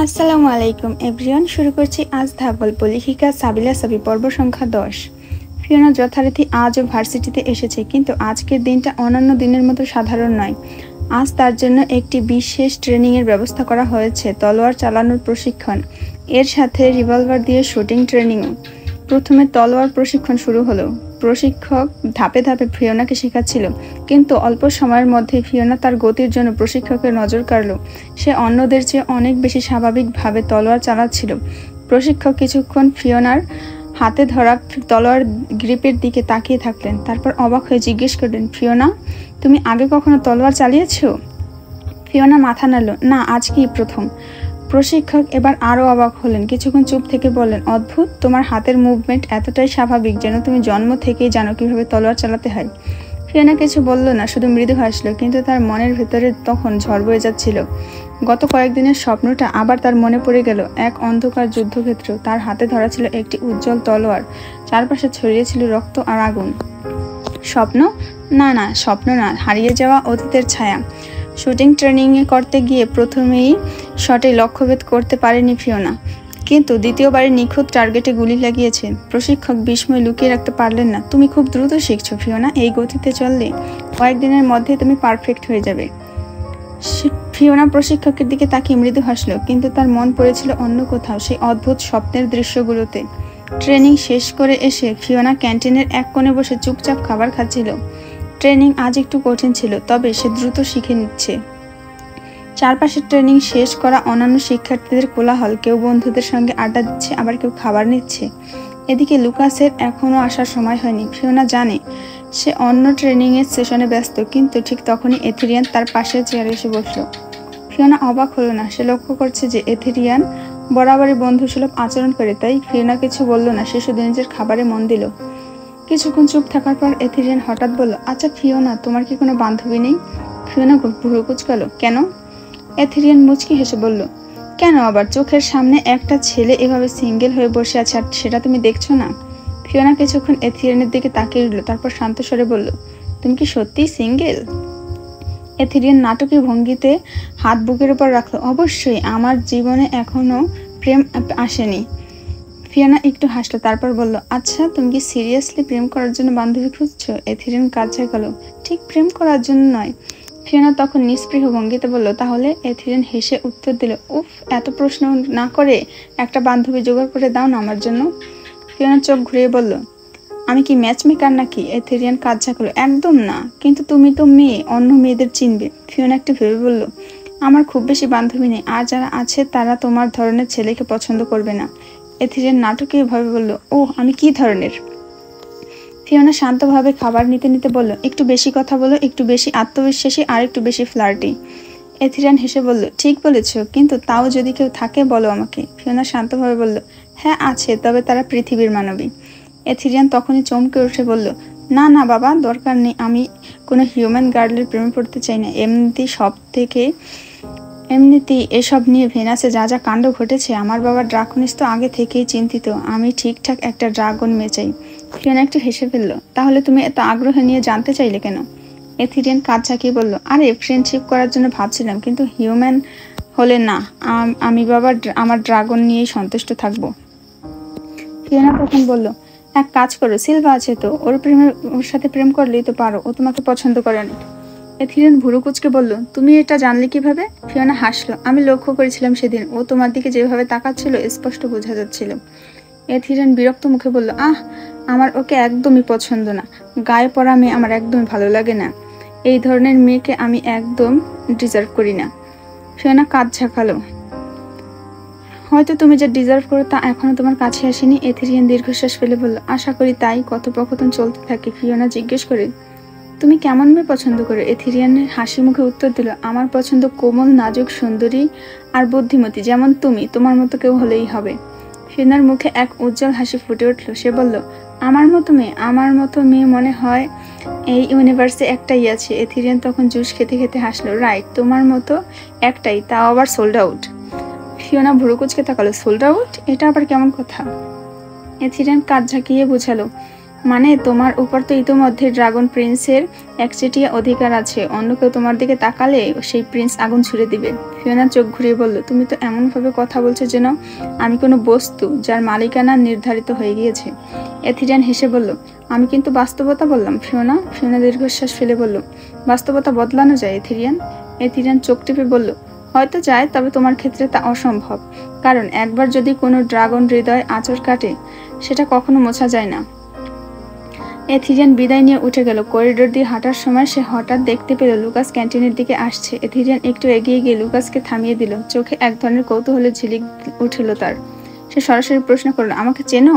আসসালামু আলাইকুম এভরিওয়ান। শুরু করছি আজ ধাপ গল্প। লেখিকা সাবিলা সাবি, পর্ব সংখ্যা 10। ফিওনা যথারীতি আজও ভার্সিটিতে এসেছে, কিন্তু আজকের দিনটা অন্যান্য দিনের মতো সাধারণ নয়। আজ তার জন্য একটি বিশেষ ট্রেনিংয়ের ব্যবস্থা করা হয়েছে, তলোয়ার চালানোর প্রশিক্ষণ, এর সাথে রিভলভার দিয়ে শুটিং ট্রেনিংও। প্রথমে তলোয়ার প্রশিক্ষণ শুরু হলো। প্রশিক্ষক ধাপে ধাপে ফিওনাকে শেখাচ্ছিল, কিন্তু অল্প সময়ের মধ্যে ফিওনা তার গতির জন্য প্রশিক্ষকের নজর কাড়ল। সে অন্যদের চেয়ে অনেক বেশি স্বাভাবিকভাবে তলোয়ার চালাচ্ছিল। প্রশিক্ষক কিছুক্ষণ ফিওনার হাতে ধরা তলোয়ার গ্রিপের দিকে তাকিয়ে থাকলেন, তারপর অবাক হয়ে জিজ্ঞেস করলেন, ফিওনা, তুমি আগে কখনো তলোয়ার চালিয়েছো? ফিওনা মাথা নাড়ল, না, আজকেই প্রথম। প্রশিক্ষক এবার আরও অবাক হলেন। কিছুক্ষণ চুপ থেকে বললেন, অদ্ভুত, তোমার হাতের মুভমেন্ট এতটাই স্বাভাবিক যেন তুমি জন্ম থেকেই জানো কিভাবে তলোয়ার চালাতে হয়। ফিওনা কিছু বলল না, শুধু মৃদু হাসল, কিন্তু তার মনের ভেতরে তখন ঝড় বয়ে যাচ্ছিল। গত কয়েকদিনের স্বপ্নটা আবার তার মনে পড়ে গেল। এক অন্ধকার যুদ্ধক্ষেত্র, তার হাতে ধরা ছিল একটি উজ্জ্বল তলোয়ার, চারপাশে ছড়িয়েছিল রক্ত আর আগুন। স্বপ্ন? না না, স্বপ্ন না, হারিয়ে যাওয়া অতীতের ছায়া। শুটিং ট্রেনিং করতে গিয়ে প্রথমেই শটে লক্ষ্যভেদ করতে পারেনি ফিওনা, কিন্তু দ্বিতীয়বারে নিখুঁত টার্গেটে গুলি লাগিয়েছে। প্রশিক্ষক বিস্ময় লুকিয়ে রাখতে পারলেন না। তুমি খুব দ্রুত শিখছো ফিওনা, এই গতিতে চললে কয়েকদিনের মধ্যে তুমি পারফেক্ট হয়ে যাবে। ফিওনা প্রশিক্ষকের দিকে তাকিয়ে মৃদু হাসল, কিন্তু তার মন পড়েছিল অন্য কোথাও, সেই অদ্ভুত স্বপ্নের দৃশ্যগুলোতে। ট্রেনিং শেষ করে এসে ফিওনা ক্যান্টিনের এক কোণে বসে চুপচাপ খাবার খাচ্ছিল। ট্রেনিং আজ একটু কঠিন ছিল, তবে সে দ্রুত শিখে নিচ্ছে। চারপাশে ট্রেনিং শেষ করা অন্যান্য শিক্ষার্থীদের কোলাহল, কেউ বন্ধুদের সঙ্গে আড্ডা দিচ্ছে, আবার কেউ খাবার নিচ্ছে। এদিকে লুকাসের এখনো আসার সময় হয়নি। ফিওনা জানে সে অন্য ট্রেনিংয়ের সেশনে ব্যস্ত, কিন্তু ঠিক তখনই এথেরিয়ান তার পাশের চেয়ারে এসে বসল। ফিওনা অবাক হলো না। সে লক্ষ্য করছে যে এথেরিয়ান বরাবরই বন্ধুসুলভ আচরণ করে, তাই ফিওনা কিছু বলল না, সে শুধু নিজের খাবারে মন দিল। কিছুক্ষণ চুপ থাকার পর এথেরিয়ান হঠাৎ বলল, আচ্ছা ফিওনা, তোমার কি কোনো বান্ধবী নেই? ফিওনা ভুরু কুঁচকাল। কেন? এথেরিয়ান মুচকি হেসে বলল, কেন আবার? চোখের সামনে একটা ছেলে এভাবে সিঙ্গেল হয়ে বসে আছে, আর সেটা তুমি দেখছো না? ফিওনা কিছুক্ষণ এথেরিয়ানের দিকে তাকিয়ে রইল, তারপর শান্ত স্বরে বলল, তুমি কি সত্যিই সিঙ্গেল? এথেরিয়ান নাটকীয় ভঙ্গিতে হাত বুকের উপর রাখলো। অবশ্যই, আমার জীবনে এখনো প্রেম আসেনি। ফিওনা একটু হাসলো, তারপর বলল, আচ্ছা, তুমি কি সিরিয়াসলি প্রেম করার জন্য বান্ধবী খুঁজছো? এথেরিয়ান কাজ ঝাঁকালো, ঠিক প্রেম করার জন্য নয়। ফিওনা তখন নিস্পৃহ ভঙ্গিতে বলল, তাহলে? এথেরিয়ান হেসে উত্তর দিল, উফ, এত প্রশ্ন না করে একটা বান্ধবী জোগাড় করে দাও না আমার জন্য। ফিওনা চোখ ঘুরিয়ে বলল, আমি কি ম্যাচ মেকার নাকি? এথেরিয়ান কাজ ঝাঁকালো, একদম না, কিন্তু তুমি তো মেয়ে, অন্য মেয়েদের চিনবে। ফিওনা একটু ভেবে বলল, আমার খুব বেশি বান্ধবী নেই, আর যারা আছে তারা তোমার ধরনের ছেলেকে পছন্দ করবে না। এথেরিয়ান নাটকীয়ভাবে বলল, ওহ, আমি কি ধরনের? ফিওনা শান্তভাবে খাবার নিতে নিতে বলল, একটু বেশি কথা বলো, একটু বেশি আত্মবিশ্বাসী, আর একটু বেশি ফ্লার্টি। এথেরিয়ান হেসে বলল, ঠিক বলেছ, কিন্তু তাও যদি কেউ থাকে বলো আমাকে। ফিওনা শান্তভাবে বলল, হ্যাঁ আছে, তবে তারা পৃথিবীর মানবী। এথেরিয়ান তখনই চমকে উঠে বলল, না না বাবা, দরকার নেই, আমি কোনো হিউম্যান গার্লের প্রেমে পড়তে চাই না। এমনিতেই এসব নিয়ে ভেনাসে যা যা কাণ্ড ঘটেছে, আমার বাবা ড্রাগনিস তো আগে থেকেই চিন্তিত। আমি ঠিকঠাক একটা ড্রাগন মেয়ে চাই। ফিওনা একটু হেসে ফেলল, তাহলে তুমি এত আগ্রহ নিয়ে জানতে চাইলে কেন? এথেরিয়ান কাজ ঝাঁকিয়ে বলল, আরে ফ্রেন্ডশিপ করার জন্য ভাবছিলাম, কিন্তু হিউম্যান হলে না, আমি বাবা আমার ড্রাগন নিয়েই সন্তুষ্ট থাকবো। ফিওনা তখন বলল, এক কাজ করো, সিলভা আছে তো, ওর সাথে প্রেম করলেই তো পারো, ও তোমাকে পছন্দ করে না। এথেরিয়ান ভুরু কুঁচকে বলল, তুমি এটা জানলে কিভাবে? ফিওনা হাসলো, আমি লক্ষ্য করেছিলাম সেদিন, ও তোমার দিকে যেভাবে তাকাচ্ছিল স্পষ্ট বোঝা যাচ্ছিল। এথেরিয়ান বিরক্ত মুখে বলল, আমার ওকে একদমই পছন্দ না, গায়ে পড়া মেয়ে আমার একদমই ভালো লাগে না, এই ধরনের মেয়েকে আমি একদম ডিজার্ভ করি না। ফিওনা কাজ ঝাঁকালো, হয়তো তুমি যা ডিজার্ভ করো তা এখনো তোমার কাছে আসেনি। এথেরিয়ান দীর্ঘশ্বাস ফেলে বলল, আশা করি তাই। কথোপকথন চলতে থাকে। ফিওনা জিজ্ঞেস করে, তুমি কেমন মেয়ে পছন্দ করো? এথেরিয়ানের হাসি মুখে উত্তর দিল, আমার পছন্দ কোমল, নাজুক, সুন্দরী আর বুদ্ধিমতী, যেমন তুমি, তোমার মতো কেউ হলেই হবে। ফিওনার মুখে এক উজ্জ্বল হাসি ফুটে উঠল। সে বলল, আমার মতো মেয়ে মনে হয় এই ইউনিভার্সে একটাই আছে। এথেরিয়ান তখন জুস খেতে খেতে হাসলো, রাইট, তোমার মতো একটাই, তাও আবার সোল্ড আউট। ফিওনা ভুরু কুঁচকে তাকালো, সোল্ড আউট? এটা আবার কেমন কথা? এথেরিয়ান কাজ ঝাঁকিয়ে বোঝালো, মানে তোমার উপর তো ইতোমধ্যে ড্রাগন প্রিন্সের একচেটিয়া অধিকার আছে, অন্য কেউ তোমার দিকে তাকালে সেই প্রিন্স আগুন ছুড়ে দিবে। ফিওনা চোখ ঘুরিয়ে বলল, তুমি তো এমনভাবে কথা বলছো যেন আমি কোনো বস্তু যার মালিকানা নির্ধারিত হয়ে গিয়েছে। এথিরিয়ান হেসে বলল, আমি কিন্তু বাস্তবতা বললাম ফিওনা। ফিওনা দীর্ঘশ্বাস ফেলে বলল, বাস্তবতা বদলানো যায় এথিরিয়ান। এথিরিয়ান চোখ টিপে বলল, হয়তো যায়, তবে তোমার ক্ষেত্রে তা অসম্ভব, কারণ একবার যদি কোনো ড্রাগন হৃদয় আঁচড় কাটে সেটা কখনো মোছা যায় না। এথিরিয়ান বিদায় নিয়ে উঠে গেল। করিডোর দিয়ে হাঁটার সময় সে হঠাৎ দেখতে পেল লুকাস ক্যান্টিনের দিকে আসছে। এথিরিয়ান একটু এগিয়ে গিয়ে লুকাসকে থামিয়ে দিল। চোখে এক ধরনের কৌতূহলের ঝিলিক উঠল তার। সে সরাসরি প্রশ্ন করল, আমাকে চেনো?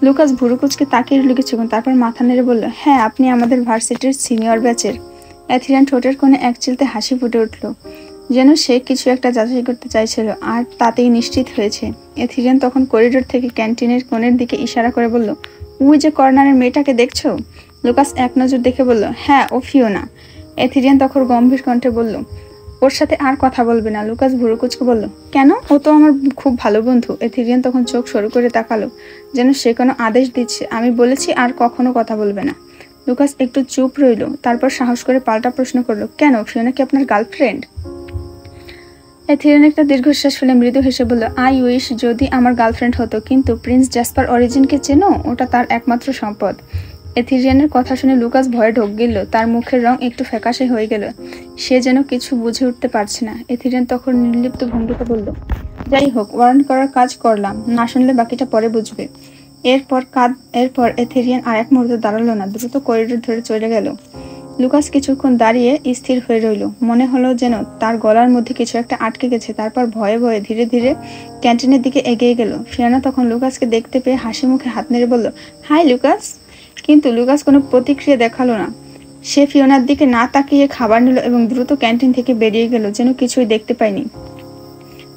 লুকাস ভুরুকুচকে তাকিয়ে রইল কিছুক্ষণ, তারপর মাথা নেড়ে বলল, হ্যাঁ, আপনি আমাদের ভার্সিটির সিনিয়র ব্যাচের। এথিরিয়ান ঠোঁটের কোণে এক চিলতে হাসি ফুটে উঠল, যেন সে কিছু একটা যাচাই করতে চাইছিল, আর তাতেই নিশ্চিত হয়েছে। এথিরিয়ান তখন করিডোর থেকে ক্যান্টিনের কোণের দিকে ইশারা করে বলল, ওই যে কর্নারের মেয়েটাকে দেখছো? লুকাস এক নজর দেখে বলল, হ্যাঁ, ও ফিওনা। এথিরিয়ান তখন গম্ভীর কণ্ঠে বলল, ওর সাথে আর কথা বলবে না। লুকাস ভুরুকুচকে বলল, কেন? ও তো আমার খুব ভালো বন্ধু। এথিরিয়ান তখন চোখ সরু করে তাকালো, যেন সে কোনো আদেশ দিচ্ছে। আমি বলেছি আর কখনো কথা বলবে না। লুকাস একটু চুপ রইল, তারপর সাহস করে পাল্টা প্রশ্ন করলো, কেন? ফিওনা কি আপনার গার্লফ্রেন্ড? এথিরিয়ান একটা দীর্ঘশ্বাস ফেলে মৃদু হেসে বলল, আই উইশ যদি আমার গার্লফ্রেন্ড হতো, কিন্তু প্রিন্স জ্যাসপার অরিজিনকে চেনো? ওটা তার একমাত্র সম্পদ। এথিরিয়ানের কথা শুনে লুকাস ভয়ে ঢোক গেল, তার মুখের রং একটু ফ্যাকাশে হয়ে গেল, সে যেন কিছু বুঝে উঠতে পারছে না। এথিরিয়ান তখন নির্লিপ্ত ভঙ্গিতে বলল, যাই হোক, ওয়ারেন্ট করার কাজ করলাম, না শুনলে বাকিটা পরে বুঝবে। এরপর এথিরিয়ান আর এক মুহূর্তে দাঁড়ালো না, দ্রুত করিডোর ধরে চলে গেল। লুকাস কিছুক্ষণ দাঁড়িয়ে স্থির হয়ে রইল, মনে হলো যেন তার গলার মধ্যে কিছু একটা আটকে গেছে। তারপর ভয়ে ভয়ে ধীরে ধীরে ক্যান্টিনের দিকে এগিয়ে গেল। ফিওনা তখন লুকাসকে দেখতে পেয়ে হাসি মুখে হাত নেড়ে বলল, হাই লুকাস। কিন্তু লুকাস কোনো প্রতিক্রিয়া দেখালো না। সে ফিওনার দিকে না তাকিয়ে খাবার নিল এবং দ্রুত ক্যান্টিন থেকে বেরিয়ে গেল, যেন কিছুই দেখতে পায়নি।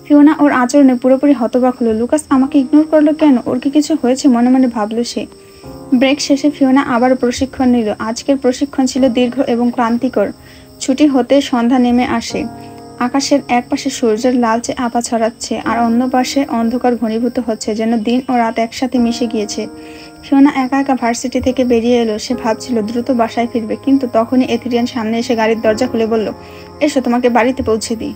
ফিওনা ওর আচরণে পুরোপুরি হতবাক হলো। লুকাস আমাকে ইগনোর করলো কেন? ওর কি কিছু হয়েছে? মনে মনে ভাবলো সে। ব্রেক শেষে ফিওনা আবার প্রশিক্ষণ নিল। আজকের প্রশিক্ষণ ছিল দীর্ঘ এবং ক্লান্তিকর। ছুটি হতে সন্ধ্যা নেমে আসে। আকাশের এক পাশে সূর্যের লালচে আভা ছড়াচ্ছে, আর অন্য পাশে অন্ধকার ঘনীভূত হচ্ছে, যেন দিন ও রাত একসাথে মিশে গিয়েছে। ফিওনা একা একা ভার্সিটি থেকে বেরিয়ে এলো। সে ভাবছিল দ্রুত বাসায় ফিরবে, কিন্তু তখনই এথিরিয়ান সামনে এসে গাড়ির দরজা খুলে বলল, এসো, তোমাকে বাড়িতে পৌঁছে দিই।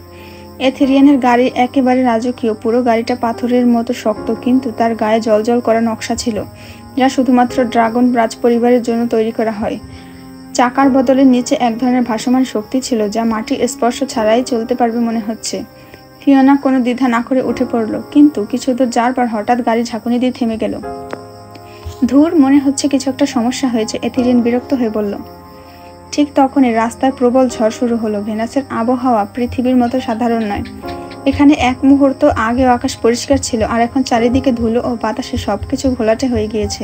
এথিরিয়ানের গাড়ি একেবারে রাজকীয়। পুরো গাড়িটা পাথরের মতো শক্ত, কিন্তু তার গায়ে জলজল করা নকশা ছিল, যা শুধুমাত্র ড্রাগন রাজ পরিবারের জন্য তৈরি করা হয়। চাকার বদলে নিচে এক ধরনের ভাসমান শক্তি ছিল, যা মাটির স্পর্শ ছাড়াই চলতে পারবে মনে হচ্ছে। ফিওনা কোনো দ্বিধা না করে উঠে পড়ল, কিন্তু কিছু দূর যাওয়ার পর হঠাৎ গাড়ি ঝাঁকুনি দিয়ে থেমে গেল। ধুর, মনে হচ্ছে কিছু একটা সমস্যা হয়েছে, এথিরিয়ান বিরক্ত হয়ে বলল। ঠিক তখনই রাস্তায় প্রবল ঝড় শুরু হলো। ভেনাসের আবহাওয়া পৃথিবীর মতো সাধারণ নয়। এখানে এক মুহূর্ত আগেও আকাশ পরিষ্কার ছিল, আর এখন চারিদিকে ধুলো ও বাতাসে সবকিছু ঘোলাটে হয়ে গিয়েছে।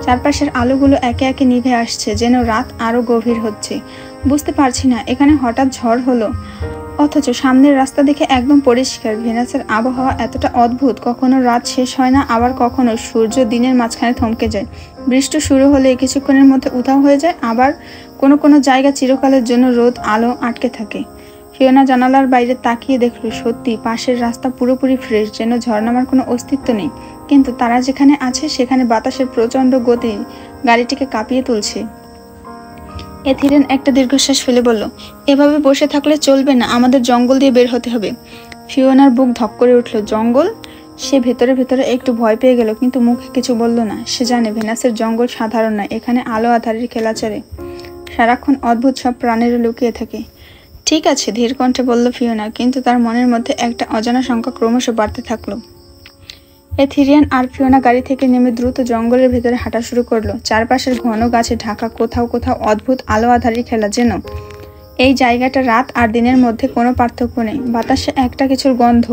চারপাশের আলোগুলো একে একে নিভে আসছে, যেন রাত আরো গভীর হচ্ছে। বুঝতে পারছি না এখানে হঠাৎ ঝড় হলো, অথচ সামনের রাস্তা দেখে একদম পরিষ্কার। ভেনাসের আবহাওয়া এতটা অদ্ভুত, কখনো রাত শেষ হয় না, আবার কখনো সূর্য দিনের মাঝখানে থমকে যায়। বৃষ্টি শুরু হলে কিছুক্ষণের মধ্যে উধাও হয়ে যায়, আবার কোনো কোনো জায়গা চিরকালের জন্য রোদ আলো আটকে থাকে। ফিওনা জানালার বাইরে তাকিয়ে দেখল, সত্যি পাশের রাস্তা পুরোপুরি ফ্রেশ, যেন ঝর্ণার কোনো অস্তিত্ব নেই। কিন্তু তারা যেখানে আছে সেখানে বাতাসের প্রচন্ড গতি গাড়িটিকে কাঁপিয়ে তুলছে। এথিরিয়ান একটা দীর্ঘশ্বাস ফেলে বলল, এভাবে বসে থাকলে চলবে না, আমাদের জঙ্গল দিয়ে বের হতে হবে। ফিওনার বুক ধক করে উঠল। জঙ্গল? সে ভেতরে ভেতরে একটু ভয় পেয়ে গেল, কিন্তু মুখে কিছু বলল না। সে জানে ভেনাসের জঙ্গল সাধারণ নয়, এখানে আলো আধারের খেলা চলে, সারাক্ষণ অদ্ভুত সব প্রাণীরা লুকিয়ে থাকে। ঠিক আছে, ধীর কণ্ঠে বলল ফিওনা, কিন্তু তার মনের মধ্যে একটা অজানা শঙ্কা ক্রমশ বাড়তে থাকলো। এথিরিয়ান আর ফিওনা গাড়ি থেকে নেমে দ্রুত জঙ্গলের ভেতরে হাঁটা শুরু করলো। চারপাশের ঘন গাছে ঢাকা, কোথাও কোথাও অদ্ভুত আলো আধারি খেলা, যেন এই জায়গাটা রাত আর দিনের মধ্যে কোনো পার্থক্য নেই। বাতাসে একটা কিছুর গন্ধ,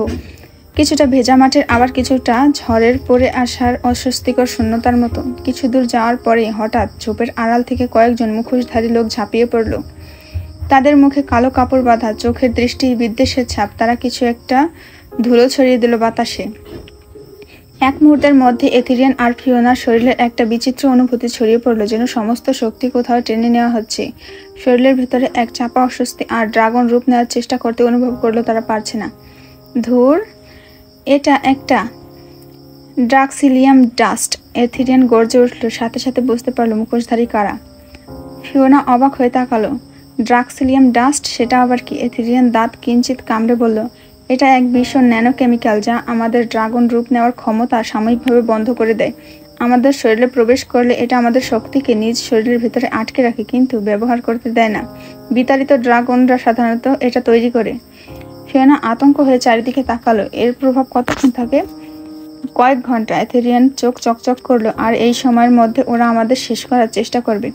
কিছুটা ভেজা মাটির, আবার কিছুটা ঝড়ের পরে আসার অস্বস্তিকর শূন্যতার মতো। কিছু দূর যাওয়ার পরে হঠাৎ ঝোপের আড়াল থেকে কয়েকজন মুখোশধারী লোক ঝাঁপিয়ে পড়ল। তাদের মুখে কালো কাপড় বাঁধা, চোখের দৃষ্টি বিদ্বেষের ছাপ। তারা কিছু একটা ধুলো ছড়িয়ে দিল বাতাসে। এক মুহূর্তের মধ্যে এথিরিয়ান আর ফিওনার শরীরের একটা বিচিত্র অনুভূতি ছড়িয়ে পড়ল, যেন সমস্ত শক্তি কোথাও টেনে নেওয়া হচ্ছে। শরীরের ভেতরে এক চাপা অস্বস্তি, আর ড্রাগন রূপ নেওয়ার চেষ্টা করতে অনুভব করলো তারা পারছে না। ধুর, এটা একটা ড্রাক্সিলিয়াম ডাস্ট, এথিরিয়ান গর্জে উঠল, সাথে সাথে বুঝতে পারলো মুখোশধারী কারা। ফিওনা অবাক হয়ে তাকালো। ড্রাক্সিলিয়াম ডাস্ট, সেটা আবার কি? এথিরিয়ান দাঁত কিঞ্চিত কামড়ে বলল, এটা এক ভীষণ ন্যানো কেমিক্যাল যা আমাদের ড্রাগন রূপ নেওয়ার ক্ষমতা সাময়িকভাবে বন্ধ করে দেয়। আমাদের শরীরে প্রবেশ করলে এটা আমাদের শক্তিকে নিজ শরীরের ভিতরে আটকে রাখে, কিন্তু ব্যবহার করতে দেয় না। বিতাড়িত ড্রাগনরা সাধারণত এটা তৈরি করে। ফিওনা আতঙ্ক হয়ে চারিদিকে তাকালো। এর প্রভাব কতক্ষণ থাকে? কয়েক ঘন্টা। এথেরিয়ান চোখ চকচক করলো। আর এই সময়ের মধ্যে ওরা আমাদের শেষ করার চেষ্টা করবে।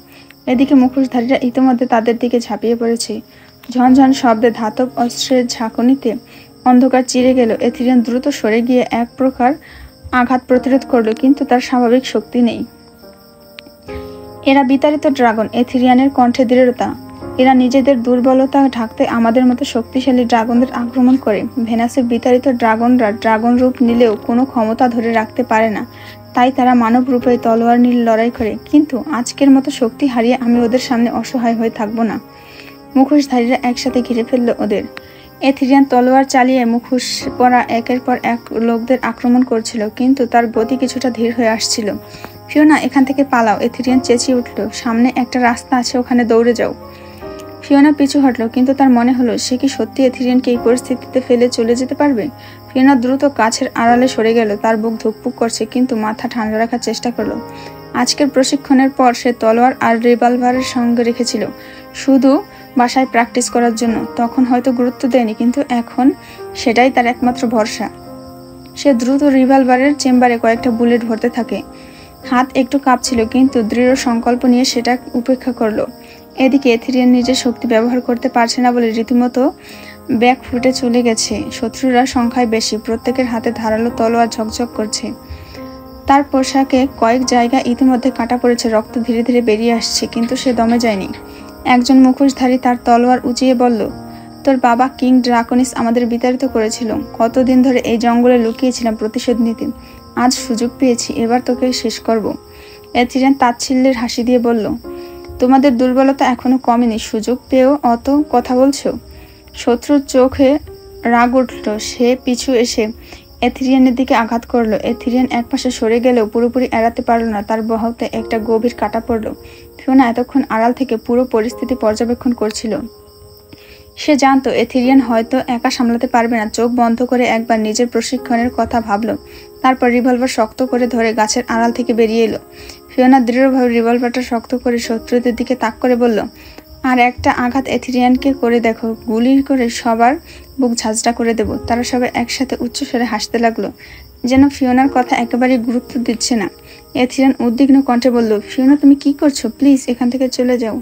এদিকে মুখোশধারীরা ইতিমধ্যে তাদের দিকে ঝাঁপিয়ে পড়েছে। ঝনঝন শব্দে ধাতব অস্ত্রের ঝাঁকুনিতে অন্ধকার চিরে গেল। এথেরিয়ান দ্রুত সরে গিয়ে এক প্রকার আঘাত প্রতিরোধ করলো, কিন্তু তার স্বাভাবিক শক্তি নেই। এরা বিতাড়িত ড্রাগন। এথেরিয়ানের কণ্ঠে দৃঢ়তা। এরা নিজেদের দুর্বলতা ঢাকতে আমাদের মতো শক্তিশালী ড্রাগনদের আক্রমণ করে। ভেনাসে বিতাড়িত ড্রাগনরা ড্রাগন রূপ নিলেও কোনো ক্ষমতা ধরে রাখতে পারে না, তাই তারা মানব রূপে তলোয়ার নিয়ে লড়াই করে। কিন্তু আজকের মতো শক্তি হারিয়ে আমি ওদের সামনে অসহায় হয়ে থাকবো না। মুখোশধারীরা একসাথে ঘিরে ফেললো ওদের। এথিরিয়ান তলোয়ার চালিয়ে মুখোশ পরা একের পর এক লোকদের আক্রমণ করছিল, কিন্তু তার গতি কিছুটা ধীর হয়ে আসছিল। ফিওনা, এখান থেকে পালাও! এথিরিয়ান চেঁচিয়ে উঠল। সামনে একটা রাস্তা আছে, ওখানে দৌড়ে যাও। ফিওনা পিছু হটল, কিন্তু তার মনে হলো সে কি সত্যি এথিরিয়ানকে এই পরিস্থিতিতে ফেলে চলে যেতে পারবে। ফিওনা দ্রুত গাছের আড়ালে সরে গেল। তার বুক ধুকপুক করছে, কিন্তু মাথা ঠান্ডা রাখার চেষ্টা করলো। আজকের প্রশিক্ষণের পর সে তলোয়ার আর রিভলভারের সঙ্গে রেখেছিল শুধু বাসায় প্র্যাকটিস করার জন্য। তখন হয়তো গুরুত্ব দেয়নি, কিন্তু এখন সেটাই তার একমাত্র ভরসা। সে দ্রুত রিভলভারের চেম্বারে কয়েকটা বুলেট ভরতে থাকে। হাত একটু কাঁপছিল, কিন্তু দৃঢ় সংকল্প নিয়ে সেটা উপেক্ষা করলো। এদিকে এথিরিয়ান নিজের শক্তি ব্যবহার করতে পারছে না বলে রীতিমতো ব্যাক ফুটে চলে গেছে। শত্রুরা সংখ্যায় বেশি, প্রত্যেকের হাতে ধারালো তলোয়ার ঝকঝক করছে। তার পোশাকে কয়েক জায়গায় ইতিমধ্যে কাটা পড়েছে, রক্ত ধীরে ধীরে বেরিয়ে আসছে, কিন্তু সে দমে যায়নি। একজন মুখোশধারী তার তলোয়ার উঁচিয়ে বলল, তোর বাবা কিং ড্রাকনিস আমাদের বিতাড়িত করেছিল। কতদিন ধরে এই জঙ্গলে লুকিয়েছিলাম প্রতিশোধ নিতে। আজ সুযোগ পেয়েছি, এবার তোকে শেষ করব। এথিরিয়ান তাচ্ছিল্যের হাসি দিয়ে বলল, তোমাদের দুর্বলতা এখনো কমেনি, সুযোগ পেয়েও অত কথা বলছো। শত্রুর চোখে রাগ উঠল। সে পিছু এসে এথিরিয়ানের দিকে আঘাত করলো। এথিরিয়ান একপাশে সরে গেলেও পুরোপুরি এড়াতে পারল না। তার বাহুতে একটা গভীর কাটা পড়ল। ফিওনা এতক্ষণ আড়াল থেকে পুরো পরিস্থিতি পর্যবেক্ষণ করছিল। সে জানতো এথিরিয়ান হয়তো একা সামলাতে পারবে না। চোখ বন্ধ করে একবার নিজের প্রশিক্ষণের কথা ভাবলো। তারপর রিভলভার শক্ত করে ধরে গাছের আড়াল থেকে বেরিয়ে এলো। ফিওনা দৃঢ়ভাবে রিভলভারটা শক্ত করে শত্রুদের দিকে তাক করে বলল, আর একটা আঘাত এথিরিয়ানকে করে দেখো, গুলি করে সবার বুক ঝাঁঝরা করে দেব। তারা সবাই একসাথে উচ্চস্বরে হাসতে লাগলো, যেন ফিওনার কথা একেবারেই গুরুত্ব দিচ্ছে না। এথিরিয়ান উদ্বিগ্ন কণ্ঠে বলল, ফিওনা তুমি কি করছো? প্লিজ এখান থেকে চলে যাও।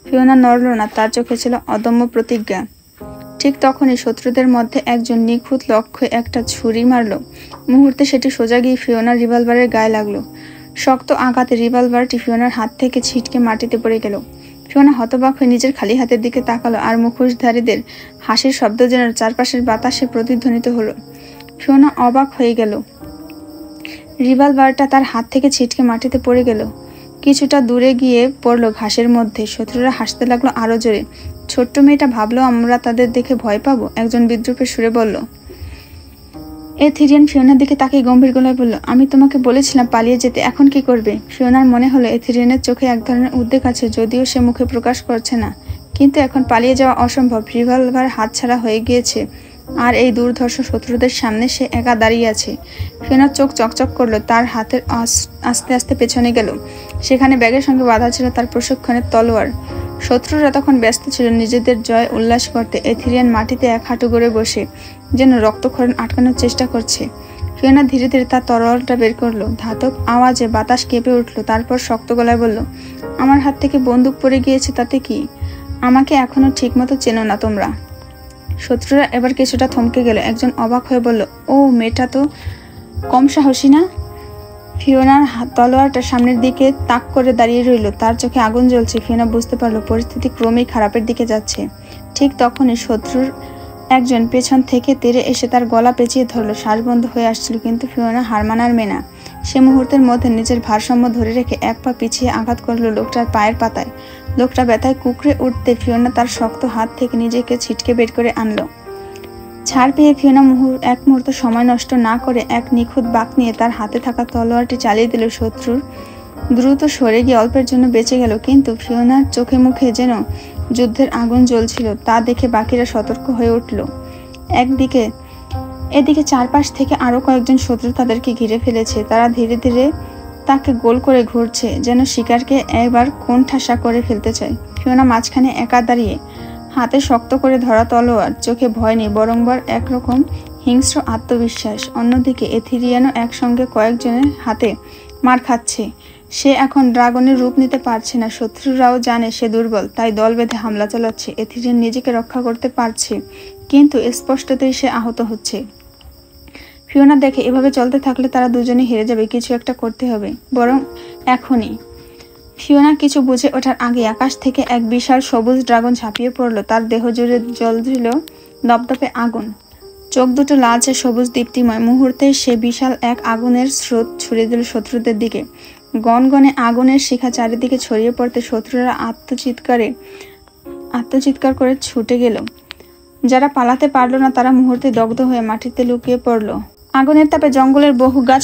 ফিওনা নড়ল না, তার চোখে ছিল অদম্য প্রতিজ্ঞা। ঠিক তখনই শত্রুদের মধ্যে একজন নিখুঁত লক্ষ্যে একটা ছুরি মারল। মুহূর্তে সেটি সোজা গিয়ে ফিওনার রিভলভারের গায়ে লাগলো। শক্ত আঘাতে রিভলভারটি ফিওনার হাত থেকে ছিটকে মাটিতে পড়ে গেল। ফিওনা হতবাক হয়ে নিজের খালি হাতের দিকে তাকালো, আর মুখোশধারীদের হাসির শব্দ যেন চারপাশের বাতাসে প্রতিধ্বনিত হলো। ফিওনা অবাক হয়ে গেল। রিভলভারটা তার হাত থেকে ছিটকে মাটিতে পড়ে গেল। কিছুটা দূরে গিয়ে পড়লো ঘাসের মধ্যে। শত্রুরা হাসতে লাগলো আরো জোরে। ছোট্ট মেয়েটা ভাবলো আমরা তাদের দেখে ভয় পাবো, একজন বিদ্রুপের সুরে বলল। এথিরিয়ান ফিওনার দিকে তাকিয়ে গম্ভীর গলায় বলল, আমি তোমাকে বলেছিলাম পালিয়ে যেতে, এখন কি করবে? ফিওনার মনে হলো এথিরিয়ানের চোখে এক ধরনের উদ্বেগ আছে, যদিও সে মুখে প্রকাশ করছে না। কিন্তু এখন পালিয়ে যাওয়া অসম্ভব। রিভলভার হাতছাড়া হয়ে গিয়েছে, আর এই দুর্ধর্ষ শত্রুদের সামনে সে একা দাঁড়িয়ে আছে। ফিওনার চোখ চকচক করলো। তার হাতের আস্তে আস্তে পেছনে গেল। সেখানে ব্যাগের সঙ্গে বাঁধা ছিল তার প্রশিক্ষণের তলোয়ার। শত্রুরা তখন ব্যস্ত ছিল নিজেদের জয় উল্লাস করতে। এথিরিয়ান মাটিতে এক হাঁটু গড়ে বসে যেন রক্তক্ষরণ আটকানোর চেষ্টা করছে। ফিওনা ধীরে ধীরে তার তলোয়ারটা বের করলো। ধাতব আওয়াজে বাতাস কেঁপে উঠল। তারপর শক্ত গলায় বলল, আমার হাত থেকে বন্দুক পড়ে গিয়েছে, তাতে কি? আমাকে এখনো ঠিকমতো চেনো না তোমরা। শত্রুরা এবার কিছুটা থমকে গেল। একজন অবাক হয়ে বলল, ও মেয়েটা তো কম সাহসী না। ফিওনার তলোয়ারটা সামনের দিকে তাক করে দাঁড়িয়ে রইল। তার চোখে আগুন জ্বলছে। ফিওনা বুঝতে পারলো পরিস্থিতি ক্রমেই খারাপের দিকে যাচ্ছে। ঠিক তখনই শত্রুর একজন পেছন থেকে তেড়ে এসে তার গলা পেঁচিয়ে ধরলো। শ্বাস বন্ধ হয়ে আসছিল, কিন্তু ফিওনা হার মানার মেয়ে না। সে মুহূর্তের মধ্যে নিজের ভারসাম্য ধরে রেখে এক পা পিছিয়ে আঘাত করলো লোকটার পায়ের পাতায়। লোকটা ব্যথায় কুকড়ে উঠতে ফিওনা তার শক্ত হাত থেকে নিজেকে ছিটকে বের করে আনলো। ছাড় পেয়ে ফিওনা এক মুহূর্ত সময় নষ্ট না করে এক নিখুঁত বাঁক নিয়ে তার হাতে থাকা তলোয়ারটি চালিয়ে দিল। শত্রুর দ্রুত সরে গিয়ে অল্পের জন্য বেঁচে গেল, কিন্তু ফিওনার চোখে মুখে যেন যুদ্ধের আগুন জ্বলছিল। তা দেখে বাকিরা সতর্ক হয়ে উঠল। এদিকে চারপাশ থেকে আরো কয়েকজন শত্রু তাদেরকে ঘিরে ফেলেছে। তারা ধীরে ধীরে তাকে গোল করে ঘুরছে, যেন শিকারকে এবার কোণঠাসা করে ফেলতে চায়। ফিওনা মাঝখানে একা দাঁড়িয়ে, হাতে শক্ত করে ধরা তলোয়ার, চোখে ভয় নেই বরং একরকম হিংস্র আত্মবিশ্বাস। অন্যদিকে এথিরিয়ানও একসঙ্গে কয়েকজনের হাতে মার খাচ্ছে। সে এখন ড্রাগনের রূপ নিতে পারছে না। শত্রুরাও জানে সে দুর্বল, তাই দল বেঁধে হামলা চালাচ্ছে। এথিরিয়ান নিজেকে রক্ষা করতে পারছে, কিন্তু স্পষ্টতই সে আহত হচ্ছে। ফিওনা দেখে এভাবে চলতে থাকলে তারা দুজনে হেরে যাবে। কিছু একটা করতে হবে, বরং এখনই। ফিওনা কিছু বুঝে ওঠার আগে আকাশ থেকে এক বিশাল সবুজ ড্রাগন ঝাঁপিয়ে পড়ল। তার দেহ জুড়ে জ্বলছিল দপদপে আগুন, চোখ দুটো লালচে সবুজ দীপ্তিময়। মুহূর্তে সে বিশাল এক আগুনের স্রোত ছড়িয়ে দিল শত্রুদের দিকে। গনগনে আগুনের শিখা চারিদিকে ছড়িয়ে পড়তে শত্রুরা আত্মচিৎকার করে ছুটে গেল। যারা পালাতে পারলো না তারা মুহূর্তে দগ্ধ হয়ে মাটিতে লুকিয়ে পড়ল। আগুনের তাপে জঙ্গলের বহু গাছ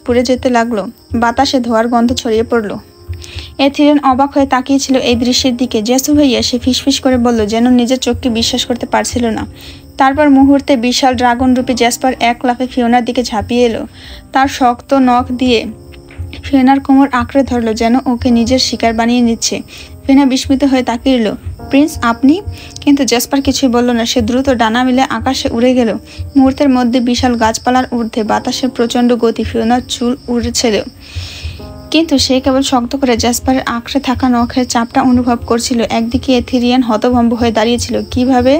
পুড়ে যেতে লাগলো। বাতাসে ধোঁয়ার গন্ধ ছড়িয়ে পড়ল। এথিরিয়ান অবাক হয়ে তাকিয়েছিল এই দৃশ্যের দিকে। জেসু ভাইয়া, সে ফিসফিস করে বলল, যেন নিজের চোখকে বিশ্বাস করতে পারছিল না। তারপর মুহূর্তে বিশাল ড্রাগন রূপী জ্যাসপার এক লাফে ফিওনার দিকে ঝাঁপিয়ে এলো। তার শক্ত নখ দিয়ে ফিওনার কোমর আঁকড়ে ধরল, যেন ওকে নিজের শিকার বানিয়ে নিচ্ছে। ফিওনা বিস্মিত হয়ে তাকিয়ে রইল। প্রিন্স, আপনি? কিন্তু জ্যাসপার কিছুই বলল না। সে দ্রুত ডানা মিলে আকাশে উড়ে গেল। মুহূর্তের মধ্যে বিশাল গাছপালার ঊর্ধ্বে বাতাসের প্রচণ্ড গতি। ফিওনার চুল উড়েছিল, কিন্তু সে কেবল শক্ত করে জ্যাসপারের আঁকড়ে থাকা নখের চাপটা অনুভব করছিল। একদিকে এথিরিয়ান হতভম্ব হয়ে দাঁড়িয়েছিল। কিভাবে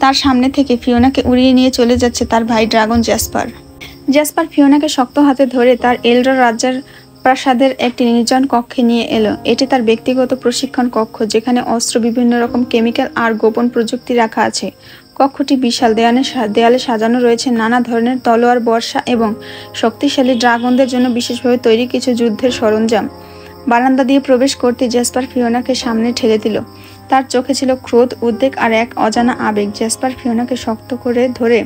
তার সামনে থেকে ফিওনাকে উড়িয়ে নিয়ে চলে যাচ্ছে তার ভাই ড্রাগন জ্যাসপার। জ্যাসপার ফিওনাকে শক্ত হাতে ধরে তার এলডর রাজ্যের প্রাসাদের একটি নির্জন কক্ষে নিয়ে এলো। এটি তার ব্যক্তিগত প্রশিক্ষণ কক্ষ, যেখানে অস্ত্র, বিভিন্ন রকম কেমিক্যাল আর গোপন প্রযুক্তি রাখা আছে। কক্ষটি বিশাল। দেয়ালে সাজানো রয়েছে নানা ধরনের তলোয়ার, বর্ষা এবং শক্তিশালী ড্রাগনদের জন্য বিশেষভাবে তৈরি কিছু যুদ্ধের সরঞ্জাম। বারান্দা দিয়ে প্রবেশ করতে জ্যাসপার ফিওনাকে সামনে ঠেলে দিল। তার চোখে ছিল ক্রোধ, উদ্বেগ আর এক অজানা আবেগ। জ্যাসপার ফিওনাকে শক্ত করে ধরে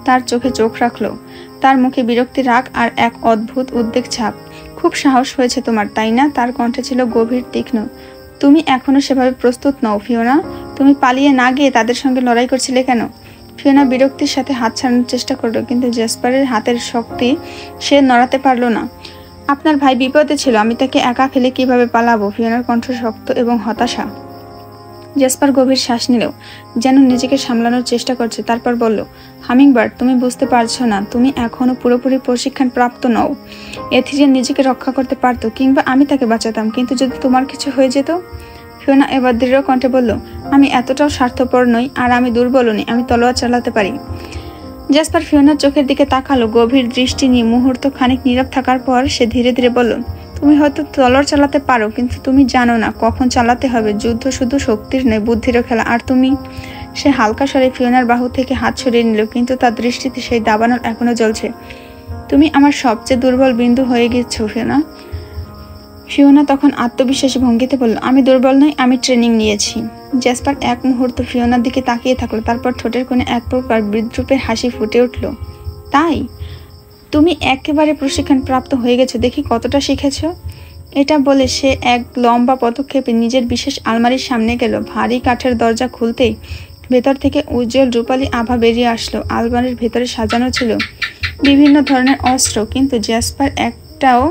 তার চোখে চোখ রাখল। তার মুখে বিরক্তি, রাগ আর এক অদ্ভুত উদ্বেগ ছাপ। খুব সাহস হয়েছে তোমার, তাই না? তার কণ্ঠে ছিল গভীর তীক্ষ্ণ। তুমি এখনো সেভাবে প্রস্তুত নও ফিওনা। তুমি পালিয়ে না গিয়ে তাদের সঙ্গে লড়াই করছিলে কেন? ফিওনা বিরক্তির সাথে হাত ছাড়ানোর চেষ্টা করলো, কিন্তু জ্যাসপারের হাতের শক্তি সে নড়াতে পারল না। আপনার ভাই বিপদে ছিল, আমি তাকে একা ফেলে কিভাবে পালাবো? ফিওনার কণ্ঠ শক্ত এবং হতাশা। জ্যাসপার গভীর শ্বাস নিল, যেন নিজেকে সামলানোর চেষ্টা করছে। তারপর বলল, হামিংবার্ড, তুমি বুঝতে পারছো না, তুমি এখনো পুরোপুরি প্রশিক্ষণ প্রাপ্ত নও। এথিরিয়ান নিজেকে রক্ষা করতে পারতো, কিংবা আমি তাকে বাঁচাতাম, কিন্তু যদি তোমার কিছু হয়ে যেত? ফিওনা এবার দৃঢ় কণ্ঠে বলল, আমি এতটাও স্বার্থপর নই, আর আমি দুর্বল নই, আমি তলোয়ার চালাতে পারি। জ্যাসপার ফিওনার চোখের দিকে তাকালো গভীর দৃষ্টি নিয়ে। মুহূর্ত খানিক নীরব থাকার পর সে ধীরে ধীরে বলল, তুমি হয়তো তলোয়ার চালাতে পারো, কিন্তু তুমি জানো না কখন চালাতে হবে। যুদ্ধ শুধু শক্তির নয়, বুদ্ধিরও খেলা। আর তুমি? সে হালকা স্বরে ফিওনার বাহু থেকে হাত সরিয়ে নিল, কিন্তু তার দৃষ্টিতে সেই দাবানল এখনো জ্বলছে। তুমি আমার সবচেয়ে দুর্বল বিন্দু হয়ে গেছো ফিওনা। ফিওনা তখন আত্মবিশ্বাসী ভঙ্গিতে বলল, আমি দুর্বল নই, আমি ট্রেনিং নিয়েছি। জ্যাসপার এক মুহূর্ত ফিওনার দিকে তাকিয়ে থাকলো। তারপর ঠোঁটের কোণে এক প্রকার বিদ্রুপের হাসি ফুটে উঠল। তাই তুমি একেবারে প্রশিক্ষণ প্রাপ্ত হয়ে গেছো, দেখি কতটা শিখেছ। এটা বলে সে এক লম্বা পদক্ষেপে নিজের বিশেষ আলমারির সামনে গেল। ভারী কাঠের দরজা খুলতেই ভেতর থেকে উজ্জ্বল রূপালী আভা বেরিয়ে আসলো। আলমারির ভেতরে সাজানো ছিল বিভিন্ন ধরনের অস্ত্র, কিন্তু জ্যাসপার একটাও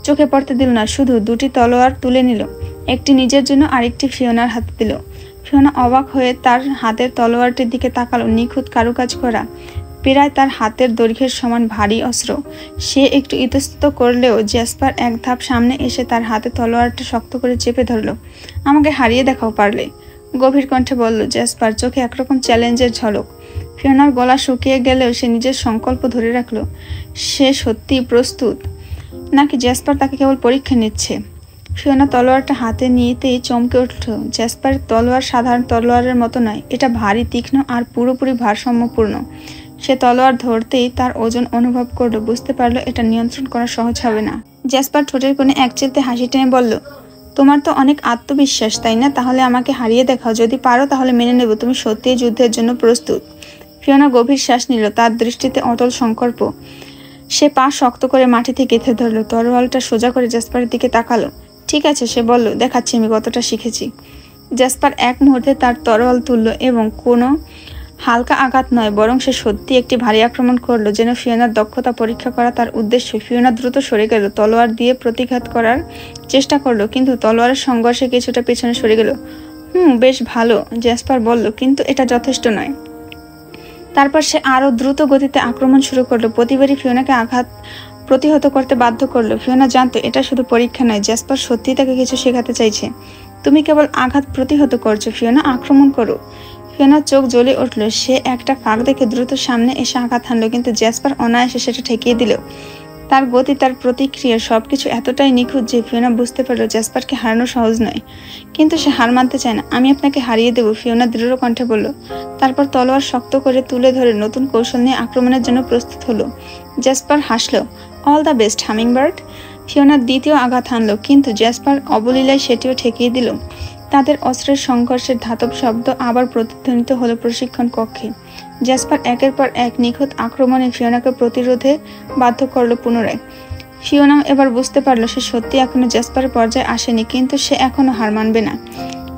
চোখে পড়তে দিল না। শুধু দুটি তলোয়ার তুলে নিল, একটি নিজের জন্য আরেকটি ফিওনার হাতে দিল। ফিওনা অবাক হয়ে তার হাতের তলোয়ারটির দিকে তাকালো। নিখুঁত কারুকাজ করা, প্রায় তার হাতের দৈর্ঘ্যের সমান ভারী অস্ত্র। সে একটু ইতস্তত করলেও জ্যাসপার এক ধাপ সামনে এসে তার হাতে তলোয়ারটা শক্ত করে চেপে ধরল। আমাকে হারিয়ে দেখাও পারলে, গভীর কণ্ঠে বলল জ্যাসপার, চোখে একরকম চ্যালেঞ্জের ঝলক। ফিওনার গলা শুকিয়ে গেলেও সে নিজের সংকল্প ধরে রাখল। সে সত্যিই প্রস্তুত, নাকি জ্যাসপার তাকে কেবল পরীক্ষা নিচ্ছে? ফিওনা তলোয়ারটা হাতে নিতেই চমকে উঠল। জ্যাসপার তলোয়ার সাধারণ তলোয়ারের মতো নয়, এটা ভারী, তীক্ষ্ণ আর পুরোপুরি ভারসাম্যপূর্ণ। সে তলোয়ার ধরতেই তার ওজন অনুভব করলো, বুঝতে পারলো এটা নিয়ন্ত্রণ করা সহজ হবে না। জ্যাসপার ঠোঁটের কোণে এক চিলতে হাসি টেনে বলল, তোমার তো অনেক আত্মবিশ্বাস, তাই না? তাহলে আমাকে হারিয়ে দেখাও, যদি পারো তাহলে মেনে নেব তুমি সত্যিই যুদ্ধের জন্য প্রস্তুত। ফিওনা গভীর শ্বাস নিল, তার দৃষ্টিতে অটল সংকল্প। সে পা শক্ত করে মাটিতে গেঁথে ধরল, তরোয়ালটা সোজা করে জ্যাসপারের দিকে তাকালো। ঠিক আছে, সে বলল, দেখাচ্ছি আমি কতটা শিখেছি। জ্যাসপার এক মুহূর্তে তার তরোয়াল তুলল এবং কোনো হালকা আঘাত নয়, বরং সে সত্যি একটি ভারী আক্রমণ করলো, যেন ফিওনার দক্ষতা পরীক্ষা করা তার উদ্দেশ্য। ফিওনা দ্রুত সরে গেল, তলোয়ার দিয়ে প্রতিঘাত করার চেষ্টা করলো, কিন্তু তলোয়ারের সংঘর্ষে কিছুটা পেছনে সরে গেল। বেশ ভালো, জ্যাসপার বলল, কিন্তু এটা যথেষ্ট নয়। তারপর সে আরো দ্রুত গতিতে আক্রমণ শুরু করলো, প্রতিবারই ফিওনাকে আঘাত প্রতিহত করতে বাধ্য করলো। ফিওনা জানতো এটা শুধু পরীক্ষা নয়, জ্যাসপার সত্যিই তাকে কিছু শেখাতে চাইছে। তুমি কেবল আঘাত প্রতিহত করছো, ফিওনা আক্রমণ করো। ফিওনার চোখ জ্বলে উঠল, সে একটা ফাঁক দেখে দ্রুত সামনে এসে আঘাত হানলো, কিন্তু জ্যাসপার অনায়াসে সেটা ঠেকিয়ে দিল। তার গতি, তার প্রতিক্রিয়া সবকিছু এতটাই নিখুঁত যে ফিওনা বুঝতে পারলো জ্যাসপারকে হারানো সহজ নয়। কিন্তু সে হার মানতে চায় না। আমি আপনাকে হারিয়ে দেব, ফিওনা দৃঢ় কণ্ঠে বলল। তারপর তলোয়ার শক্ত করে তুলে ধরে নতুন কৌশল নিয়ে আক্রমণের জন্য প্রস্তুত হলো। জ্যাসপার হাসলো। All the best, hummingbird. ফিওনার দ্বিতীয় আঘাত হানলো, কিন্তু জ্যাসপার অবলীলায় সেটিও ঠেকিয়ে দিল। তাদের অস্ত্রের সংঘর্ষের ধাতব শব্দ আবার প্রতিধ্বনিত হলো প্রশিক্ষণ কক্ষে। জ্যাসপার একের পর এক নিখুঁত আক্রমণে ফিওনাকে প্রতিরোধে বাধ্য করলো পুনরায়। ফিওনা এবার বুঝতে পারলো সে সত্যি এখনো জ্যাসপারের পর্যায়ে আসেনি, কিন্তু সে এখনো হার মানবে না।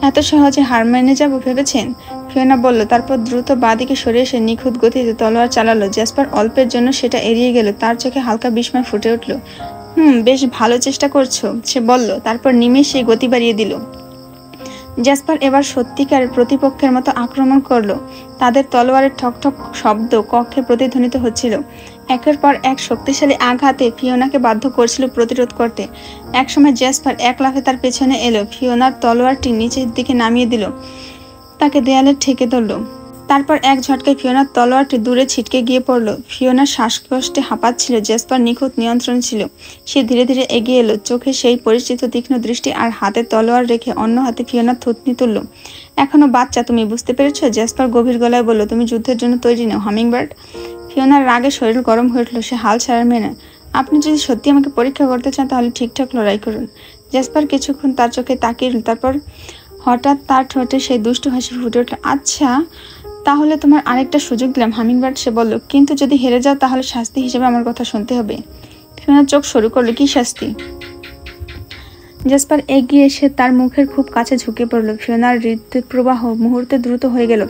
এত সহজে হার মেনে যাবো ভেবেছেন? ফিওনা বলল, তারপর দ্রুত বাঁদিকে সরে এসে নিখুঁত গতিতে তলোয়ার চালালো। জ্যাসপার অল্পের জন্য সেটা এড়িয়ে গেল, তার চোখে হালকা বিস্ময় ফুটে উঠল। বেশ ভালো চেষ্টা করছো, সে বলল, তারপর নিমেষে গতি বাড়িয়ে দিল। জ্যাসপার এবার সত্যিকারের প্রতিপক্ষের মতো আক্রমণ করলো। তাদের তলোয়ারের ঠকঠক শব্দ কক্ষে প্রতিধ্বনিত হচ্ছিল। একের পর এক শক্তিশালী আঘাতে ফিওনাকে বাধ্য করছিল প্রতিরোধ করতে। একসময় জ্যাসপার এক লাফে তার পেছনে এলো, ফিওনার তলোয়ারটি নিচের দিকে নামিয়ে দিল, তাকে দেয়ালে ঠেকে ধরল। তারপর এক ঝটকায় ফিওনার তলোয়ারটি দূরে ছিটকে গিয়ে পড়ল। ফিওনার শ্বাসকষ্টে হাঁপাচ্ছিল, জ্যাসপার নিখুঁত নিয়ন্ত্রণ ছিল। সে ধীরে ধীরে এগিয়ে এলো, চোখে সেই পরিচিত তীক্ষ্ণ দৃষ্টি, আর হাতে তলোয়ার রেখে অন্য হাতে ফিওনার থুতনি তুলল। এখনো বাচ্চা, তুমি বুঝতে পেরেছ? জ্যাসপার গভীর গলায় বলল, তুমি যুদ্ধের জন্য তৈরি নাও, হামিংবার্ড। ফিওনার রাগে শরীর গরম হয়ে উঠল, সে হাল ছাড়ার মেয়ে নয়। আপনি যদি সত্যি আমাকে পরীক্ষা করতে চান তাহলে ঠিকঠাক লড়াই করুন। জ্যাসপার কিছুক্ষণ তার চোখে তাকিয়ে রইল, তারপর হঠাৎ তার ঠোঁটে সেই দুষ্টু হাসি ফুটে উঠল। আচ্ছা, তাহলে তোমার আরেকটা সুযোগ দিলাম, হামিংবার্ড, সে বলল, কিন্তু যদি হেরে যাও তাহলে শাস্তি হিসেবে আমার কথা শুনতে হবে। ফিওনার চোখ সরু করলো, কি শাস্তি? জ্যাসপার এগিয়ে এসে তার মুখের খুব কাছে ঝুঁকে পড়ল। ফিওনার হৃদপ্রবাহ মুহূর্তে দ্রুত হয়ে গেল।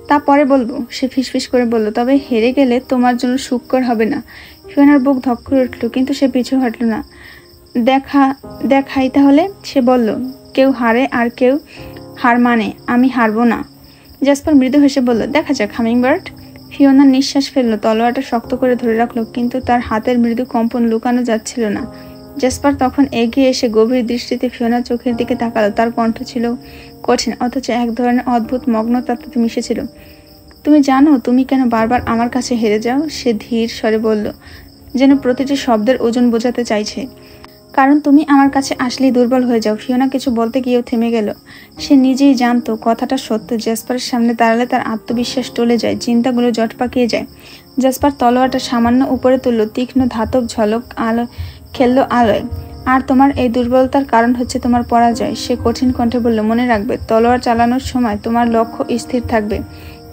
তারপরে বলবো, সে ফিসফিস করে বলল, তবে হেরে গেলে তোমার জন্য সুখকর হবে না। ফিওনার বুক ধক করে উঠল, কিন্তু সে পিছু হটল না। দেখাই তাহলে, সে বলল, কেউ হারে আর কেউ হার মানে, আমি হারবো না। জ্যাসপার মৃদু হেসে বলল, দেখা যাক, হামিংবার্ড। ফিওনা নিঃশ্বাস ফেললো, তলোয়ারটা শক্ত করে ধরে রাখলো, কিন্তু তার হাতের মৃদু কম্পন লুকানো যাচ্ছিল না। জ্যাসপার তখন এগিয়ে এসে গভীর দৃষ্টিতে ফিওনার চোখের দিকে তাকালো। তার কণ্ঠ ছিল কঠিন, অথচ এক ধরনের অদ্ভুত মগ্নতাতে মিশেছিল। তুমি জানো তুমি কেন বারবার আমার কাছে হেরে যাও? সে ধীর স্বরে বলল, যেন প্রতিটি শব্দের ওজন বোঝাতে চাইছে। কারণ তুমি আমার কাছে আসলেই দুর্বল হয়ে যাও। ফিওনা কিছু বলতে গিয়েও থেমে গেল। সে নিজেই জানতো কথাটা সত্য। জ্যাসপারের সামনে দাঁড়ালে তার আত্মবিশ্বাস টলে যায়, চিন্তাগুলো জট পাকিয়ে যায়। জ্যাসপার তলোয়ারটা সামান্য উপরে তুলল, তীক্ষ্ণ ধাতব ঝলক আলো খেললো আলোয়। আর তোমার এই দুর্বলতার কারণ হচ্ছে তোমার পরাজয়, সে কঠিন কণ্ঠে বলল। মনে রাখবে, তলোয়ার চালানোর সময় তোমার লক্ষ্য স্থির থাকবে।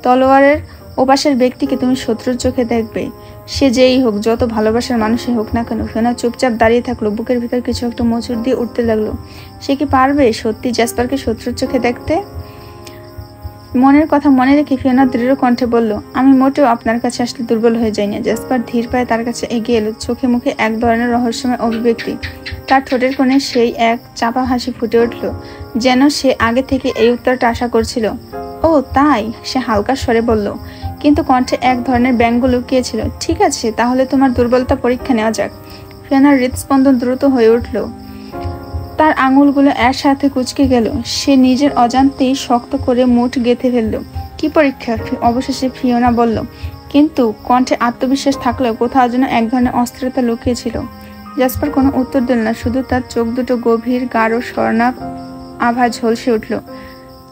তলোয়ারের ওপাশের ব্যক্তিকে তুমি শত্রুর চোখে দেখবে, সে যেই হোক, যত ভালোবাসার মানুষই হোক না কেন। ফিওনা চুপচাপ দাঁড়িয়ে থাকলো, বুকের ভিতর কিছু একটা মোচড় দিয়ে উঠতে লাগলো। সে কি পারবে সত্যি জ্যাসপারকে শত্রুর চোখে দেখতে? মনের কথা মনে রেখে ফিওনা দৃঢ় কণ্ঠে বলল, আমি মোটেও আপনার কাছে আসলে দুর্বল হয়ে যাই না। জ্যাসপার ধীর পায়ে তার কাছে এগিয়ে এলো, চোখে মুখে এক ধরনের রহস্যময় অভিব্যক্তি। তার ঠোঁটের কোণে সেই এক চাপা হাসি ফুটে উঠল, যেন সে আগে থেকে এই উত্তরটা আশা করছিল। ও তাই, সে হালকা স্বরে বলল, কিন্তু কণ্ঠে এক ধরনের ব্যঙ্গ লুকিয়েছিল। ঠিক আছে, তাহলে তোমার দুর্বলতা পরীক্ষা নেওয়া যাক। ফিওনার হৃদস্পন্দন দ্রুত হয়ে উঠল, তার আঙুলগুলো এর সাথে কুঁচকে গেল। সে নিজের অজান্তেই শক্ত করে মুঠ গেঁথে ফেলল। কি পরীক্ষা? অবশেষে ফিওনা বলল, কিন্তু কণ্ঠে আত্মবিশ্বাস থাকলেও কোথাও যেন এক ধরনের অস্থিরতা লুকিয়েছিল। জ্যাসপার কোনো উত্তর দিল না, শুধু তার চোখ দুটো গভীর গাঢ় স্বর্ণাভ আভা ঝলসে উঠল।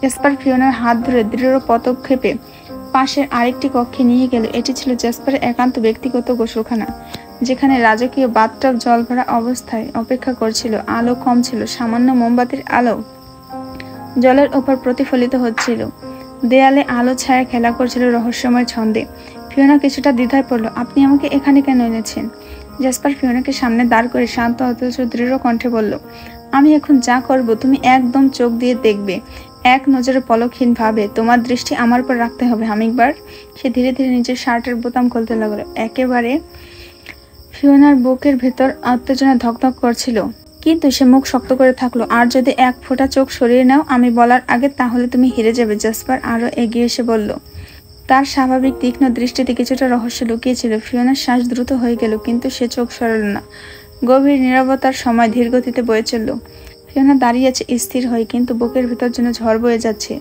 জ্যাসপার ফিওনার হাত ধরে দৃঢ় পদক্ষেপে পাশের আরেকটি কক্ষে নিয়ে গেল। এটি ছিল জ্যাসপারের একান্ত ব্যক্তিগত গোসলখানা। যেখানে রাজকীয় বাথটব জল ভরা অবস্থায় অপেক্ষা করছিল। আলো কম ছিল, সামান্য মোমবাতির আলো জলের ওপর প্রতিফলিত হচ্ছিল। দেয়ালে আলো ছায়া খেলা করছিল রহস্যময় ছন্দে। ফিওনা কিছুটা দ্বিধায় পড়ল। আপনি আমাকে এখানে কেন এনেছেন? জ্যাসপার ফিওনাকে সামনে দাঁড় করে শান্ত অথচ দৃঢ় কণ্ঠে বলল, আমি এখন যা করব তুমি একদম চোখ দিয়ে দেখবে, এক নজরে পলকহীন ভাবে তোমার দৃষ্টি আমার উপর রাখতে হবে হামিংবার্ড। সে ধীরে ধীরে নিজের শার্টের বোতাম খুলতে লাগলো। একেবারে ফিওনার বুকের ভেতর উত্তেজনা ধকধক করছিল, কিন্তু সে মুখ শক্ত করে থাকলো। আর যদি এক ফোঁটা চোখ সরিয়ে নাও আমি বলার আগে, তাহলে তুমি হেরে যাবে। জ্যাসপার আরো এগিয়ে এসে বলল। তার স্বাভাবিক তীক্ষ্ণ দৃষ্টিতে কিছুটা রহস্য লুকিয়েছিল। ফিওনার শ্বাস দ্রুত হয়ে গেল, কিন্তু সে চোখ সরাল না। গভীর নীরবতার সময় ধীর গতিতে বয়ে চলল। ফিওনা দাঁড়িয়ে আছে স্থির হয়ে, কিন্তু বুকের ভেতর যেন ঝড় বয়ে যাচ্ছে।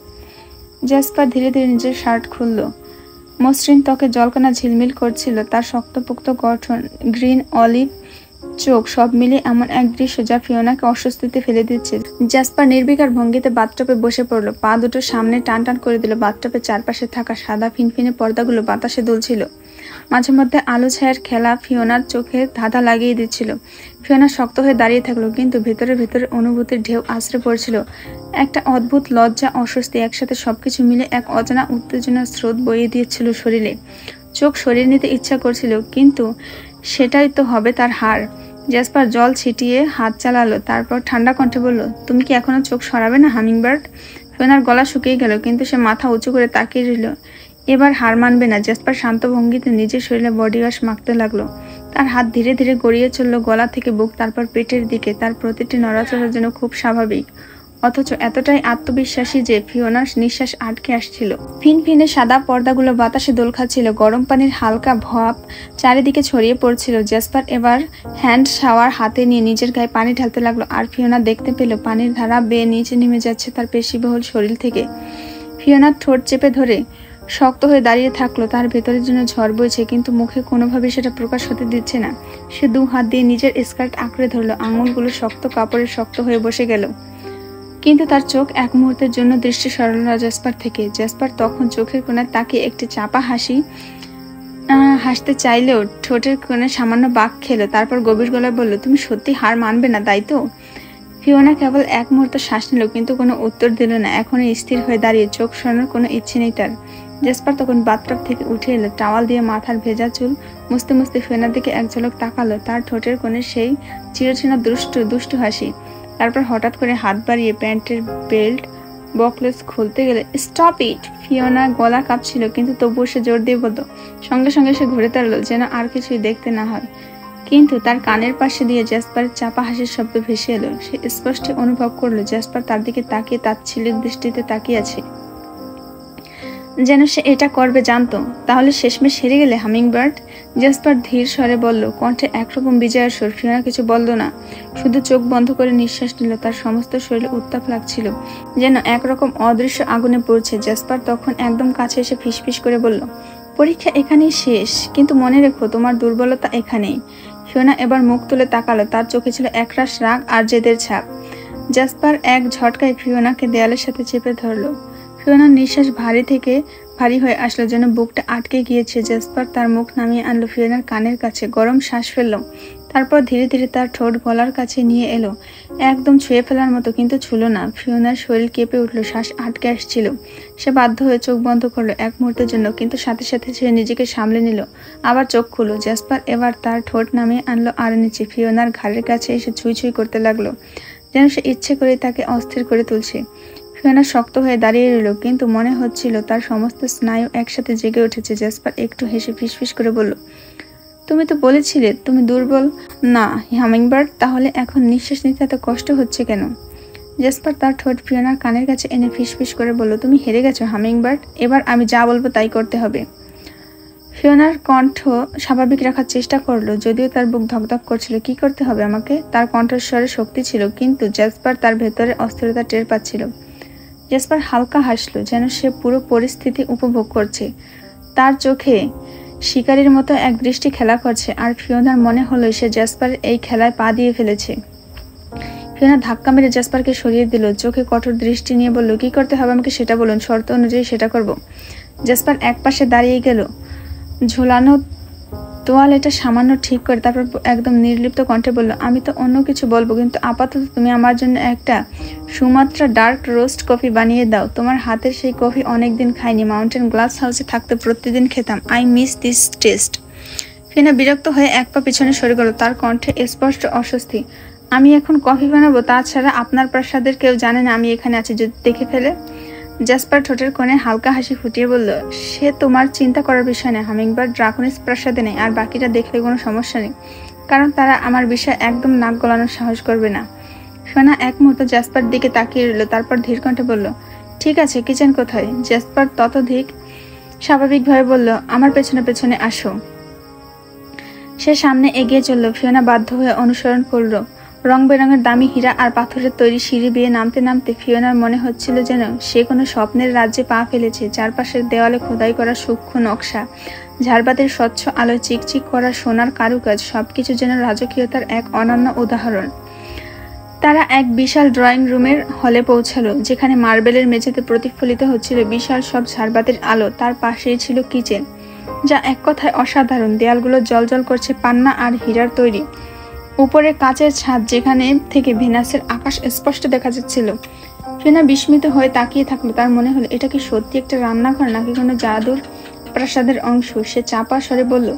জ্যাসপার ধীরে ধীরে নিজের শার্ট খুলল। মসৃণ ত্বকে জলকানা ঝিলমিল করছিল। তার শক্তপোক্ত গঠন, গ্রিন অলিভ চোখ, সব মিলে এমন এক দৃশ্য যা ফিওনাকে অস্বস্তিতে ফেলে দিচ্ছে। জ্যাসপার নির্বিকার ভঙ্গিতে বাথটবে বসে পড়ল। পা দুটো সামনে টান টান করে দিল। বাথটবের চারপাশে থাকা সাদা ফিনফিনে পর্দাগুলো বাতাসে দুলছিল। মাঝে মধ্যে আলো ছায়ার খেলা ফিওনার চোখে ধাঁধা লাগিয়ে দিচ্ছিল। ফিওনা শক্ত হয়ে দাঁড়িয়ে থাকলো, কিন্তু ভেতরে ভেতরে অনুভূতির ঢেউ আশ্রে পড়ছিল। একটা অদ্ভুত লজ্জা, অস্বস্তি, একসাথে সবকিছু মিলে এক অজানা উত্তেজনার স্রোত বইয়ে দিয়েছিল শরীরে। চোখ সরিয়ে নিতে ইচ্ছা করছিল, কিন্তু সেটাই তো হবে তার হার। জ্যাসপার জল ছিটিয়ে হাত চালালো, তারপর ঠান্ডা কণ্ঠে বলল, তুমি কি এখনো চোখ সরাবে না হামিংবার্ড? ফিওনার গলা শুকিয়ে গেল, কিন্তু সে মাথা উঁচু করে তাকিয়ে রইল। এবার হার মানবে না। জ্যাসপার শান্ত ভঙ্গিতে নিজের শরীরে বডি ওয়াশ মাখতে লাগলো। তার হাত ধীরে ধীরে গড়িয়ে চলল গলা থেকে বুক, তারপর পেটের দিকে। তার প্রতিটি নড়াচড়া যেন খুব স্বাভাবিক, অথচ এতটাই আত্মবিশ্বাসী যে ফিওনার নিঃশ্বাস আটকে আসছিল। ফিনফিনে সাদা পর্দাগুলো বাতাসে দোল খাচ্ছিল। গরম পানির হালকা ভাপ চারিদিকে ছড়িয়ে পড়ছিল। জ্যাসপার এবার হ্যান্ড শাওয়ার হাতে নিয়ে নিজের গায়ে পানি ঢালতে লাগলো। আর ফিওনা দেখতে পেল পানির ধারা বেয়ে নিচে নেমে যাচ্ছে তার পেশিবহুল শরীর থেকে। ফিওনার ঠোঁট চেপে ধরে শক্ত হয়ে দাঁড়িয়ে থাকলো। তার ভেতরের জন্য ঝড় বইছে, কিন্তু মুখে কোনোভাবে সেটা প্রকাশ হতে দিচ্ছে না। সে দু হাত দিয়ে নিজের স্কার্ট আঁকড়ে ধরলো। আঙুলগুলো শক্ত কাপড়ে শক্ত হয়ে বসে গেল, কিন্তু তার চোখ এক মুহূর্তের জন্য দৃষ্টি সরাল না জ্যাসপার থেকে। জ্যাসপার তখন চোখের কোণে তাকে একটি চাপা হাসতে চাইলেও ঠোঁটের কোণে সামান্য বাঁক খেলো। তারপর গভীর গলায় বলল, তুমি সত্যি হার মানবে না, তাই তো? ফিওনা কেবল এক মুহূর্ত শ্বাস নিল, কিন্তু কোনো উত্তর দিল না। এখনো স্থির হয়ে দাঁড়িয়ে, চোখ সরানোর কোনো ইচ্ছে নেই তার। জ্যাসপার তখন বাথটব থেকে উঠে এলো। টাওয়াল দিয়ে মাথার ভেজা চুল মুছতে মুছতে ফিওনার দিকে এক ঝলক তাকালো। তার ঠোঁটের কোণে সেই চিরচেনা দুষ্টু হাসি। তারপর হঠাৎ করে হাত বাড়িয়ে প্যান্টের বেল্ট বকলেস খুলতে গেলে, স্টপ ইট! ফিওনা গলা কাঁপছিল, কিন্তু তবুও সে জোর দিয়ে বলল। সঙ্গে সঙ্গে সে ঘুরে দাঁড়ালো, যেন আর কিছুই দেখতে না হয়। কিন্তু তার কানের পাশে দিয়ে জ্যাসপারের চাপা হাসির শব্দ ভেসে এলো। সে স্পষ্ট অনুভব করলো জ্যাসপার তার দিকে তাকিয়ে তাচ্ছিল্যের দৃষ্টিতে তাকিয়ে আছে, যেন সে এটা করবে জানতো। তাহলে শেষমেশ হেরে গেলে হামিংবার্ড? জ্যাসপার ধীর স্বরে বলল, কণ্ঠে একরকম বিজয়ের সুর। ফিওনা কিছু বলল না, শুধু চোখ বন্ধ করে নিঃশ্বাস নিল। তার সমস্ত শরীরে উত্তাপ লাগছিল, যেন একরকম অদৃশ্য আগুনে পড়ছে। জ্যাসপার তখন একদম কাছে এসে ফিসফিস করে বলল, পরীক্ষা এখানেই শেষ, কিন্তু মনে রেখো তোমার দুর্বলতা এখানেই। ফিওনা এবার মুখ তুলে তাকালো। তার চোখে ছিল একরাশ রাগ আর জেদের ছাপ। জ্যাসপার এক ঝটকায় ফিওনাকে দেয়ালের সাথে চেপে ধরলো। ফিওনার নিঃশ্বাস ভারী হয়ে আসলো, যেন বুকটা আটকে গিয়েছে। জ্যাসপার তার মুখ নামিয়ে আনলো ফিওনার কানের কাছে, গরম শ্বাস ফেলল। তারপর ধীরে ধীরে তার ঠোঁট গলার কাছে নিয়ে এলো, একদম ছুঁয়ে ফেলার মতো, কিন্তু ছুঁলো না। ফিওনার শরীর কেঁপে উঠলো, শ্বাস আটকে আসছিল। সে বাধ্য হয়ে চোখ বন্ধ করলো এক মুহূর্তের জন্য, কিন্তু সাথে সাথে সে নিজেকে সামলে নিল। আবার চোখ খুলল। জ্যাসপার এবার তার ঠোঁট নামিয়ে আনলো আরো নিচে। ফিওনার ঘাড়ের কাছে এসে ছুঁই ছুঁই করতে লাগলো, যেন সে ইচ্ছে করে তাকে অস্থির করে তুলছে। ফিওনা শক্ত হয়ে দাঁড়িয়ে রইল, কিন্তু মনে হচ্ছিল তার সমস্ত স্নায়ু একসাথে জেগে উঠেছে। জ্যাসপার একটু হেসে ফিসফিস করে বলল, তুমি তো বলেছিলে তুমি দুর্বল না হামিংবার্ড, তাহলে এখন নিঃশ্বাস নিতে এত কষ্ট হচ্ছে কেন? জ্যাসপার তার ঠোঁট ফিওনার কানের কাছে এনে ফিসফিস করে বলল, তুমি হেরে গেছো হামিংবার্ড, এবার আমি যা বলবো তাই করতে হবে। ফিওনার কণ্ঠ স্বাভাবিক রাখার চেষ্টা করলো, যদিও তার বুক ধকধক করছিল। কি করতে হবে আমাকে? তার কণ্ঠস্বরে শক্তি ছিল, কিন্তু জ্যাসপার তার ভেতরে অস্থিরতা টের পাচ্ছিল। জ্যাসপার হালকা হাসলো, যেন সে পুরো পরিস্থিতি উপভোগ করছে। তার চোখে শিকারীর মতো এক দৃষ্টি খেলা করছে, আর ফিওনার মনে হলো সে জ্যাসপারের এই খেলায় পা দিয়ে ফেলেছে। ফিওনা ধাক্কা মেরে জ্যাসপারকে সরিয়ে দিল, চোখে কঠোর দৃষ্টি নিয়ে বলল, কি করতে হবে আমাকে সেটা বলুন, শর্ত অনুযায়ী সেটা করব। জ্যাসপার এক পাশে দাঁড়িয়ে গেল। ঝোলানো তোয়ালেটা সামান্য ঠিক করে তারপর একদম নির্লিপ্ত কণ্ঠে বলল, আমি তো অন্য কিছু বলবো, কিন্তু আপাতত তুমি আমার জন্য একটা সুমাত্রা ডার্ক রোস্ট কফি বানিয়ে দাও। তোমার হাতের সেই কফি অনেকদিন খাইনি। মাউন্টেন গ্লাস হাউসে থাকতে প্রতিদিন খেতাম। I miss this test. Fiona বিরক্ত হয়ে এক পা পিছনে সরে গেল, তার কণ্ঠে স্পষ্ট অস্বস্তি। আমি এখন কফি বানাবো? তাছাড়া আপনার প্রাসাদের কেউ জানে না আমি এখানে আছি, যদি দেখে ফেলে? জ্যাসপার ঠোঁটের কোণে হালকা হাসি ফুটিয়ে বলল, সে তোমার চিন্তা করার বিষয় না। হামিংবার্ড ড্রাকনিস প্রাসাদে নেই, আর বাকিরা দেখলে কোনো সমস্যা নেই, কারণ তারা আমার বিষয়ে একদম নাক গলানোর সাহস করবে না। ফিওনা এক মুহূর্ত জ্যাসপার দিকে তাকিয়ে রইল, তারপর ধীর কণ্ঠে বলল, ঠিক আছে, কিচেন কোথায়? জ্যাসপার ততোধিক স্বাভাবিকভাবে বলল, আমার পেছনে পেছনে আসো। সে সামনে এগিয়ে চলল। ফিওনা বাধ্য হয়ে অনুসরণ করল। রং বেরঙের দামি হীরা আর পাথরের তৈরি সিঁড়ি বেয়ে নামতে নামতে ফিওনার মনে হচ্ছিল যেন সে কোনো স্বপ্নের রাজ্যে পা ফেলেছে। চারপাশের দেওয়ালে খোদাই করা সূক্ষ্ম নকশা, ঝাড়বাতির স্বচ্ছ আলোয় চিকচিক করা সোনার কারুকাজ, সবকিছু যেন রাজকীয়তার এক অনন্য উদাহরণ। তারা এক বিশাল ড্রয়িং রুমের হলে পৌঁছালো, যেখানে মার্বেলের মেঝেতে প্রতিফলিত হচ্ছিল বিশাল সব ঝাড়বাতির আলো। তার পাশেই ছিল কিচেন, যা এক কথায় অসাধারণ। দেয়ালগুলো জ্বলজ্বল করছে পান্না আর হীরার তৈরি। উপরে কাচের ছাদ, যেখানে থেকে ভেনাসের আকাশ স্পষ্ট দেখা যাচ্ছিল। ফিওনা বিস্মিত হয়ে তাকিয়ে থাকলো। তার মনে হলো এটা কি সত্যি একটা রান্নাঘর নাকি কোনো জাদুর প্রাসাদের অংশ। সে চাপা স্বরে বলল,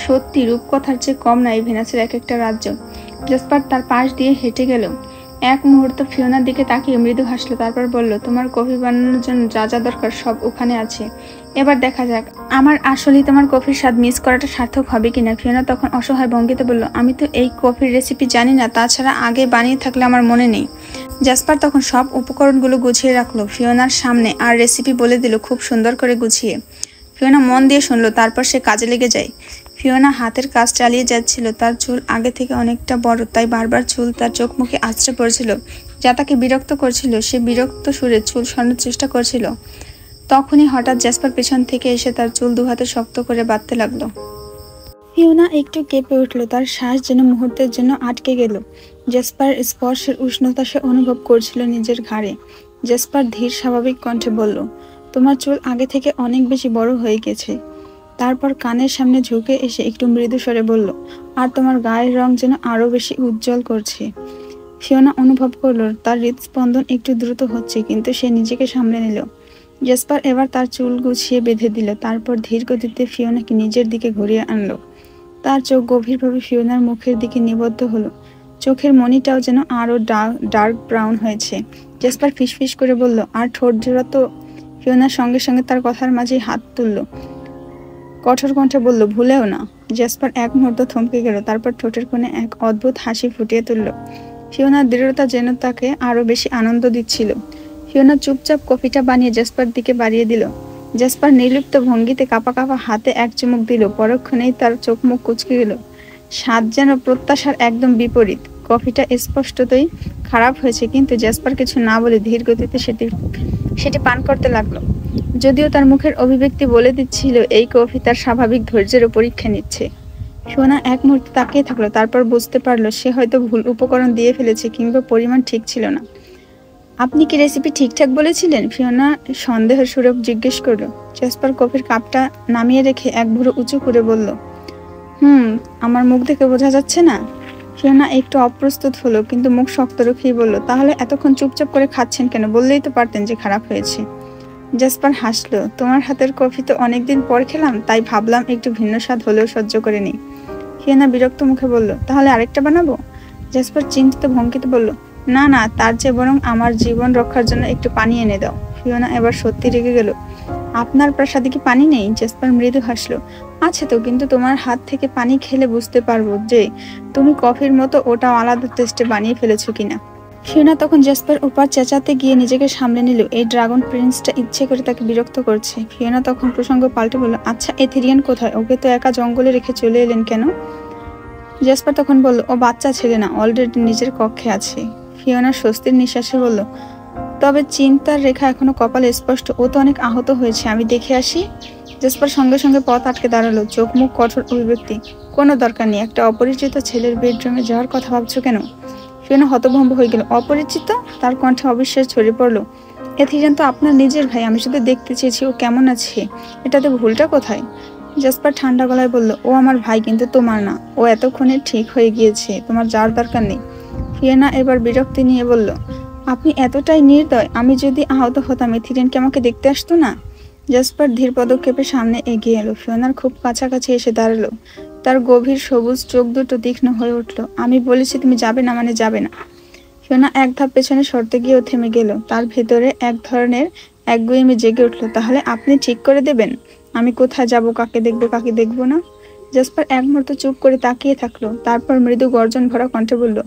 সত্যি রূপকথার চেয়ে কম না এই ভেনাসের এক একটা রাজ্য। জ্যাসপার তার পাশ দিয়ে হেঁটে গেল। এক মুহূর্ত ফিওনার দিকে তাকিয়ে মৃদু হাসলো, তারপর বলল, তোমার কফি বানানোর জন্য যা যা দরকার সব ওখানে আছে। এবার দেখা যাক আমার আসলেই তোমার কফির স্বাদ মিস করাটা সার্থক হবে কিনা। ফিওনা তখন অসহায় ভঙ্গিতে বলল, আমি তো এই কফির রেসিপি জানি না, তাছাড়া আগে বানিয়ে থাকলে আমার মনে নেই। জ্যাসপার তখন সব উপকরণগুলো গুছিয়ে রাখলো ফিওনার সামনে আর রেসিপি বলে দিল খুব সুন্দর করে গুছিয়ে। ফিওনা মন দিয়ে শুনলো, তারপর সে কাজে লেগে যায়। ফিওনা হাতের কাজ চালিয়ে যাচ্ছিল। তার চুল আগে থেকে অনেকটা বড়, তাই বারবার চুল তার চোখ মুখে আছড়ে পড়ছিল, যা তাকে বিরক্ত করছিল। সে বিরক্ত সুরে চুল সরানোর চেষ্টা করছিল। তখনই হঠাৎ জ্যাসপার পেছন থেকে এসে তার চুল দুহাতে শক্ত করে বাঁধতে লাগলো। ফিওনা একটু কেঁপে উঠল, তার শ্বাস যেন মুহূর্তের জন্য আটকে গেল। জ্যাসপার স্পর্শের উষ্ণতা সে অনুভব করছিল নিজের ঘাড়ে। জ্যাসপার ধীর স্বাভাবিক কণ্ঠে বলল, তোমার চুল আগে থেকে অনেক বেশি বড় হয়ে গেছে। তারপর কানের সামনে ঝুঁকে এসে একটু মৃদু স্বরে বলল, আর তোমার গায়ের রং যেন আরো বেশি উজ্জ্বল করছে। ফিওনা অনুভব করলো তার হৃদস্পন্দন একটু দ্রুত হচ্ছে, কিন্তু সে নিজেকে সামলে নিল। জ্যাসপার এবার তার চুল গুছিয়ে বেঁধে দিল, তারপর ধীর গতিতে ফিওনাকে নিজের দিকে ঘুরিয়ে আনলো। তার চোখ গভীরভাবে ফিওনার মুখের দিকে নিবদ্ধ হলো। চোখের মণিটাও যেন আরো ডার্ক ব্রাউন হয়েছে। জ্যাসপার ফিসফিস করে বলল, আর ঠোঁট জোড়া তো। ফিওনার সঙ্গে সঙ্গে তার কথার মাঝে হাত তুলল, কঠোর কণ্ঠে বলল, ভুলেও না। জ্যাসপার এক মুহূর্ত থমকে গেল, তারপর ঠোঁটের কোণে এক অদ্ভুত হাসি ফুটিয়ে তুলল। ফিওনার দৃঢ়তা যেন তাকে আরো বেশি আনন্দ দিচ্ছিল। ফিওনা চুপচাপ কফিটা বানিয়ে জ্যাসপার দিকে বাড়িয়ে দিল। জ্যাসপার নির্লিপ্ত ভঙ্গিতে কাঁপা কাঁপা হাতে এক চুমুক দিল। পরক্ষণেই তার চোখ মুখ কুঁচকে গেল। স্বাদ যেন প্রত্যাশার একদম বিপরীত। কফিটা স্পষ্টতই খারাপ হয়েছে, কিন্তু জ্যাসপার কিছু না বলে ধীর গতিতে সেটি পান করতে লাগলো। যদিও তার মুখের অভিব্যক্তি বলে দিচ্ছিল এই কফি তার স্বাভাবিক ধৈর্যের পরীক্ষা নিচ্ছে। ফিওনা এক মুহূর্তে তাকিয়ে থাকলো, তারপর বুঝতে পারলো সে হয়তো ভুল উপকরণ দিয়ে ফেলেছে, কিংবা পরিমাণ ঠিক ছিল না। আপনি কি রেসিপি ঠিকঠাক বলেছিলেন? ফিওনা সন্দেহের সুরে জিজ্ঞেস করলো। জ্যাসপার কফির কাপটা নামিয়ে রেখে এক ভুরু উঁচু করে বলল, আমার মুখ দেখে বোঝা যাচ্ছে না? ফিওনা একটু অপ্রস্তুত হলো, কিন্তু মুখ শক্ত রেখেই বলল, তাহলে এতক্ষণ চুপচাপ করে খাচ্ছেন কেন? বললেই তো পারতেন যে খারাপ হয়েছে। জ্যাসপার হাসলো, তোমার হাতের কফি তো অনেকদিন পর খেলাম, তাই ভাবলাম একটু ভিন্ন স্বাদ হলেও সহ্য করে নিই। ফিওনা বিরক্ত মুখে বলল, তাহলে আরেকটা বানাবো? জ্যাসপার চিন্তিত ভঙ্গিতে বলল, না না, তার চেয়ে বরং আমার জীবন রক্ষার জন্য একটু পানি এনে দাও। ফিওনা এবার সত্যি রেগে গেল, আপনার প্রাসাদে কি পানি নেই? জ্যাসপার মৃদু হাসলো, আছে তো, কিন্তু তোমার হাত থেকে পানি খেলে বুঝতে পারবো যে তুমি কফির মতো ওটাও আলাদা টেস্টে বানিয়ে ফেলেছো কিনা। ফিওনা তখন জ্যাসপার উপর চেঁচাতে গিয়ে নিজেকে সামলে নিল। এই ড্রাগন প্রিন্সটা ইচ্ছে করে তাকে বিরক্ত করছে। ফিওনা তখন প্রসঙ্গ পাল্টে বলল, আচ্ছা এথেরিয়ান কোথায়? ওকে তো একা জঙ্গলে রেখে চলে এলেন কেন? জ্যাসপার তখন বলল, ও বাচ্চা ছেলে না, অলরেডি নিজের কক্ষে আছে। ফিওনা স্বস্তির নিঃশ্বাসে বলল, তবে চিন্তার রেখা এখনো কপালে স্পষ্ট। ও তো অনেক আহত হয়েছে, আমি দেখে আসি। জ্যাসপার সঙ্গে সঙ্গে পথ আটকে দাঁড়ালো, চোখ মুখ কঠোর অভিব্যক্তি। কোনো দরকার নেই, একটা অপরিচিত ছেলের বেডরুমে যাওয়ার কথা ভাবছো কেন? ফিওনা হতভম্ব হয়ে গেল। অপরিচিত? তার কণ্ঠে অবিশ্বাস ছড়িয়ে পড়লো। এথিরিয়ান তো আপনার নিজের ভাই, আমি শুধু দেখতে চেয়েছি ও কেমন আছে, এটাতে ভুলটা কোথায়? জেসপার ঠান্ডা গলায় বলল, ও আমার ভাই, কিন্তু তোমার না। ও এতক্ষণে ঠিক হয়ে গিয়েছে, তোমার যাওয়ার দরকার নেই। ফিওনা এবার বিরক্তি নিয়ে বলল, আপনি এতটাই নির্দয়। আমি যদি আহত হতাম ইথিলিনকে আমাকে দেখতে আসতো না? জেসপার ধীর পদক্ষেপে সামনে এগিয়ে এলো, ফিওনার খুব কাছাকাছি এসে দাঁড়ালো। তার গভীর সবুজ চোখ দুটো তীক্ষ্ণ হয়ে উঠল। আমি বলেছি তুমি যাবে না মানে যাবে না। ফিওনা এক ধাপ পেছনে সরতে গিয়েও থেমে গেল। তার ভেতরে এক ধরনের একগুঁয়েমি জেগে উঠল। তাহলে আপনি ঠিক করে দেবেন আমি কোথায় যাব, কাকে দেখবো কাকে দেখবো না? জেসপার এক মুহূর্ত চুপ করে তাকিয়ে থাকলো, তারপর মৃদু গর্জন ভরা কণ্ঠে বলল,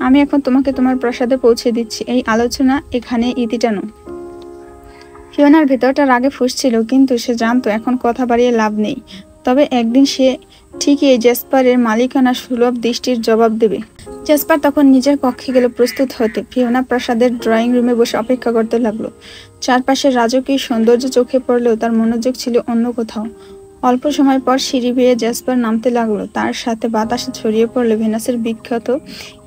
আমি এখন তোমাকে তোমার প্রাসাদে পৌঁছে দিচ্ছি। এই আলোচনা এখানে ইতি টানো। ফিওনার ভেতরটা রাগে ফুঁসছিল, কিন্তু সে জানতো এখন কথা বাড়িয়ে লাভ নেই। তবে একদিন সে ঠিকই এই জেসপারের মালিকানা সুলভ দৃষ্টির জবাব দেবে। জেসপার তখন নিজের কক্ষে গেল প্রস্তুত হতে। ফিওনা প্রাসাদের ড্রয়িং রুমে বসে অপেক্ষা করতে লাগলো। চারপাশের রাজকীয় সৌন্দর্য চোখে পড়লেও তার মনোযোগ ছিল অন্য কোথাও। অল্প সময় পর সিঁড়ি বেয়ে জেসপার নামতে লাগলো। তার সাথে বাতাসে ছড়িয়ে পড়লো ভেনাসের বিখ্যাত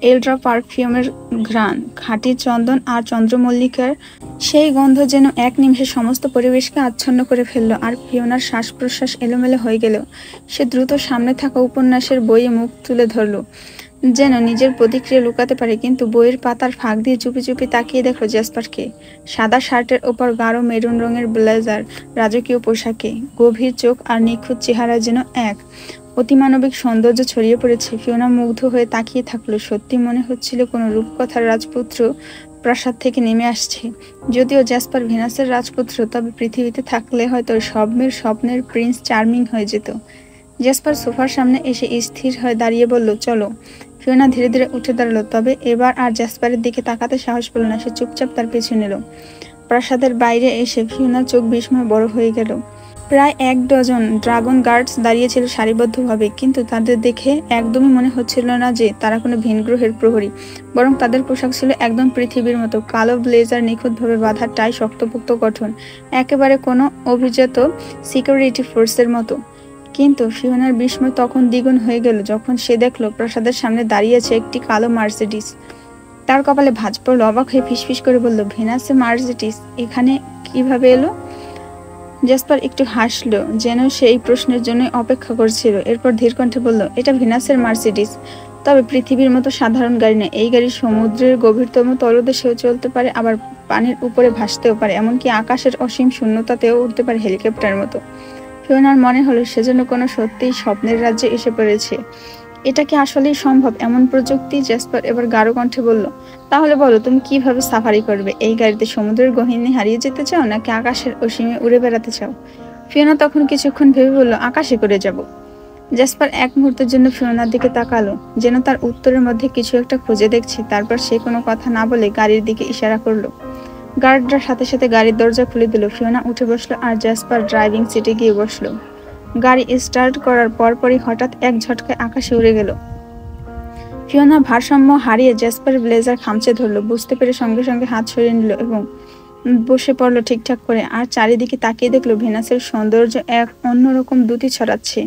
এলড্রা পারফিউমের ঘ্রাণ। খাঁটি চন্দন আর চন্দ্রমল্লিকার সেই গন্ধ যেন এক নিমেষে সমস্ত পরিবেশকে আচ্ছন্ন করে ফেললো। আর ফিওনার শ্বাস প্রশ্বাস এলোমেলো হয়ে গেল। সে দ্রুত সামনে থাকা উপন্যাসের বইয়ে মুখ তুলে ধরল, যেন নিজের প্রতিক্রিয়া লুকাতে পারে। কিন্তু বইয়ের পাতার ফাঁক দিয়ে চুপি চুপি তাকিয়ে দেখলো জেসপারকে। সাদা শার্টের ওপর গাঢ় মেরুন রঙের ব্লেজার, রাজকীয় পোশাকে, গভীর চোখ আর নিখুঁত চেহারা যেন এক অতিমানবিক সৌন্দর্য ছড়িয়ে পড়েছে। ফিওনা মুগ্ধ হয়ে তাকিয়ে থাকলো। সত্যি মনে হচ্ছিল কোনো রূপকথার রাজপুত্র প্রাসাদ থেকে নেমে আসছে। যদিও জেসপার ভেনাসের রাজপুত্র, তবে পৃথিবীতে থাকলে হয়তো সব মেয়ের স্বপ্নের প্রিন্স চার্মিং হয়ে যেত। জেসপার সোফার সামনে এসে স্থির হয়ে দাঁড়িয়ে বলল, চলো। ফিওনা ধীরে ধীরে উঠে দাঁড়ালো, তবে এবার আর জেসপারের দিকে তাকাতে সাহস পেল না। সে চুপচাপ তার পিছু নিল। প্রাসাদের বাইরে এসে ফিওনার চোখ বিস্ময়ে বড় হয়ে গেল। প্রায় 1 ডজন ড্রাগন গার্ডস দাঁড়িয়েছিল সারিবদ্ধভাবে, কিন্তু তাদের দেখে একদমই মনে হচ্ছিল না যে তারা কোনো ভিনগ্রহের প্রহরী। বরং তাদের পোশাক ছিল একদম পৃথিবীর মতো। কালো ব্লেজার, নিখুঁতভাবে বাঁধা টাই, শক্তপোক্ত গঠন, একেবারে কোনো অভিজাত সিকিউরিটি ফোর্সের মতো। কিন্তু ফিওনার বিস্ময় তখন দ্বিগুণ হয়ে গেল যখন সে দেখলো প্রাসাদের সামনে দাঁড়িয়েছে একটি কালো মার্সিডিস। তার কপালে ভাঁজ পড়ল। অবাক হয়ে ফিসফিস করে বলল, ভেনাসে মার্সিডিস এখানে কিভাবে এলো? জেসপার একটু হাসলো, যেন সে এই প্রশ্নের জন্যই অপেক্ষা করছিল। এরপর ধীর কণ্ঠে বলল, এটা ভেনাসের মার্সিডিস, তবে পৃথিবীর মতো সাধারণ গাড়ি নয়। এই গাড়ি সমুদ্রের গভীরতম তলদেশেও চলতে পারে, আবার পানির উপরে ভাসতেও পারে, এমনকি আকাশের অসীম শূন্যতাতেও উঠতে পারে হেলিকপ্টারের মতো। ফিওনার মনে হলো সেজন্য কোনো সত্যিই স্বপ্নের রাজ্যে এসে পড়েছে। এটা কি আসলেই সম্ভব এমন প্রযুক্তি? জেসপার এবার গাঢ় কণ্ঠে বলল, তাহলে বলো তুমি কিভাবে সাফারি করবে? এই গাড়িতে সমুদ্রের গহীনে হারিয়ে যেতে চাও, নাকি আকাশের অসীমে উড়ে বেড়াতে চাও? ফিওনা তখন কিছুক্ষণ ভেবে বলল, আকাশে করে যাব। জেসপার এক মুহূর্তের জন্য ফিওনার দিকে তাকালো, যেন তার উত্তরের মধ্যে কিছু একটা খুঁজে দেখছে। তারপর সে কোনো কথা না বলে গাড়ির দিকে ইশারা করলো। গার্ডরা সাথে সাথে গাড়ির দরজা খুলে দিল। ফিওনা উঠে বসলো আর জেসপার ড্রাইভিং সিটে গিয়ে বসলো। গাড়ি স্টার্ট করার পরপরই হঠাৎ এক ঝটকায় আকাশে উড়ে গেল। ফিওনা ভারসাম্য হারিয়ে জেসপার ব্লেজার খামচে ধরলো। বুঝতে পেরে সঙ্গে সঙ্গে হাত সরিয়ে নিল এবং বসে পড়লো ঠিকঠাক করে। আর চারিদিকে তাকিয়ে দেখলো ভেনাসের সৌন্দর্য এক অন্যরকম দ্যুতি ছড়াচ্ছে।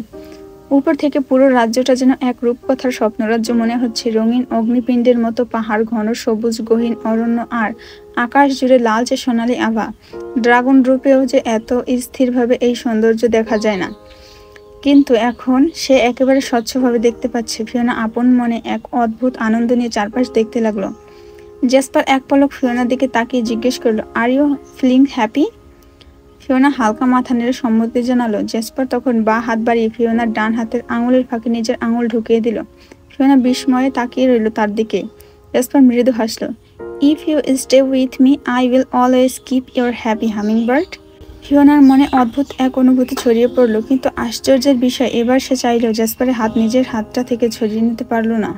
উপর থেকে পুরো রাজ্যটা যেন এক রূপকথার স্বপ্নরাজ্য মনে হচ্ছে। রঙিন অগ্নিপিণ্ডের মতো পাহাড়, ঘন সবুজ গহীন অরণ্য, আর আকাশ জুড়ে লালচে সোনালি আভা। ড্রাগন রূপেও যে এত স্থিরভাবে এই সৌন্দর্য দেখা যায় না। কিন্তু এখন সে একেবারে স্বচ্ছভাবে দেখতে পাচ্ছে। ফিওনা আপন মনে এক অদ্ভুত আনন্দ নিয়ে চারপাশ দেখতে লাগলো। জেসপার এক পলক ফিওনার দিকে তাকিয়ে জিজ্ঞেস করলো, are you feeling happy? Fiona হালকা মাথা নেড়ে সম্মতি জানালো। জেসপার তখন বাঁ হাত বাড়িয়ে ফিওনার ডান হাতের আঙুলের ফাঁকে নিজের আঙুল ঢুকিয়ে দিল। ফিওনা বিস্ময়ে তাকিয়ে রইল তার দিকে। জেসপার মৃদু হাসলো। If you stay with me I will always keep your happy hummingbird. ফিওনার মনে অদ্ভুত এক অনুভূতি ছড়িয়ে পড়লো, কিন্তু আশ্চর্যের বিষয় এবার সে চাইলেও জেসপারের হাত নিজের হাতটা থেকে ছড়িয়ে নিতে পারল না।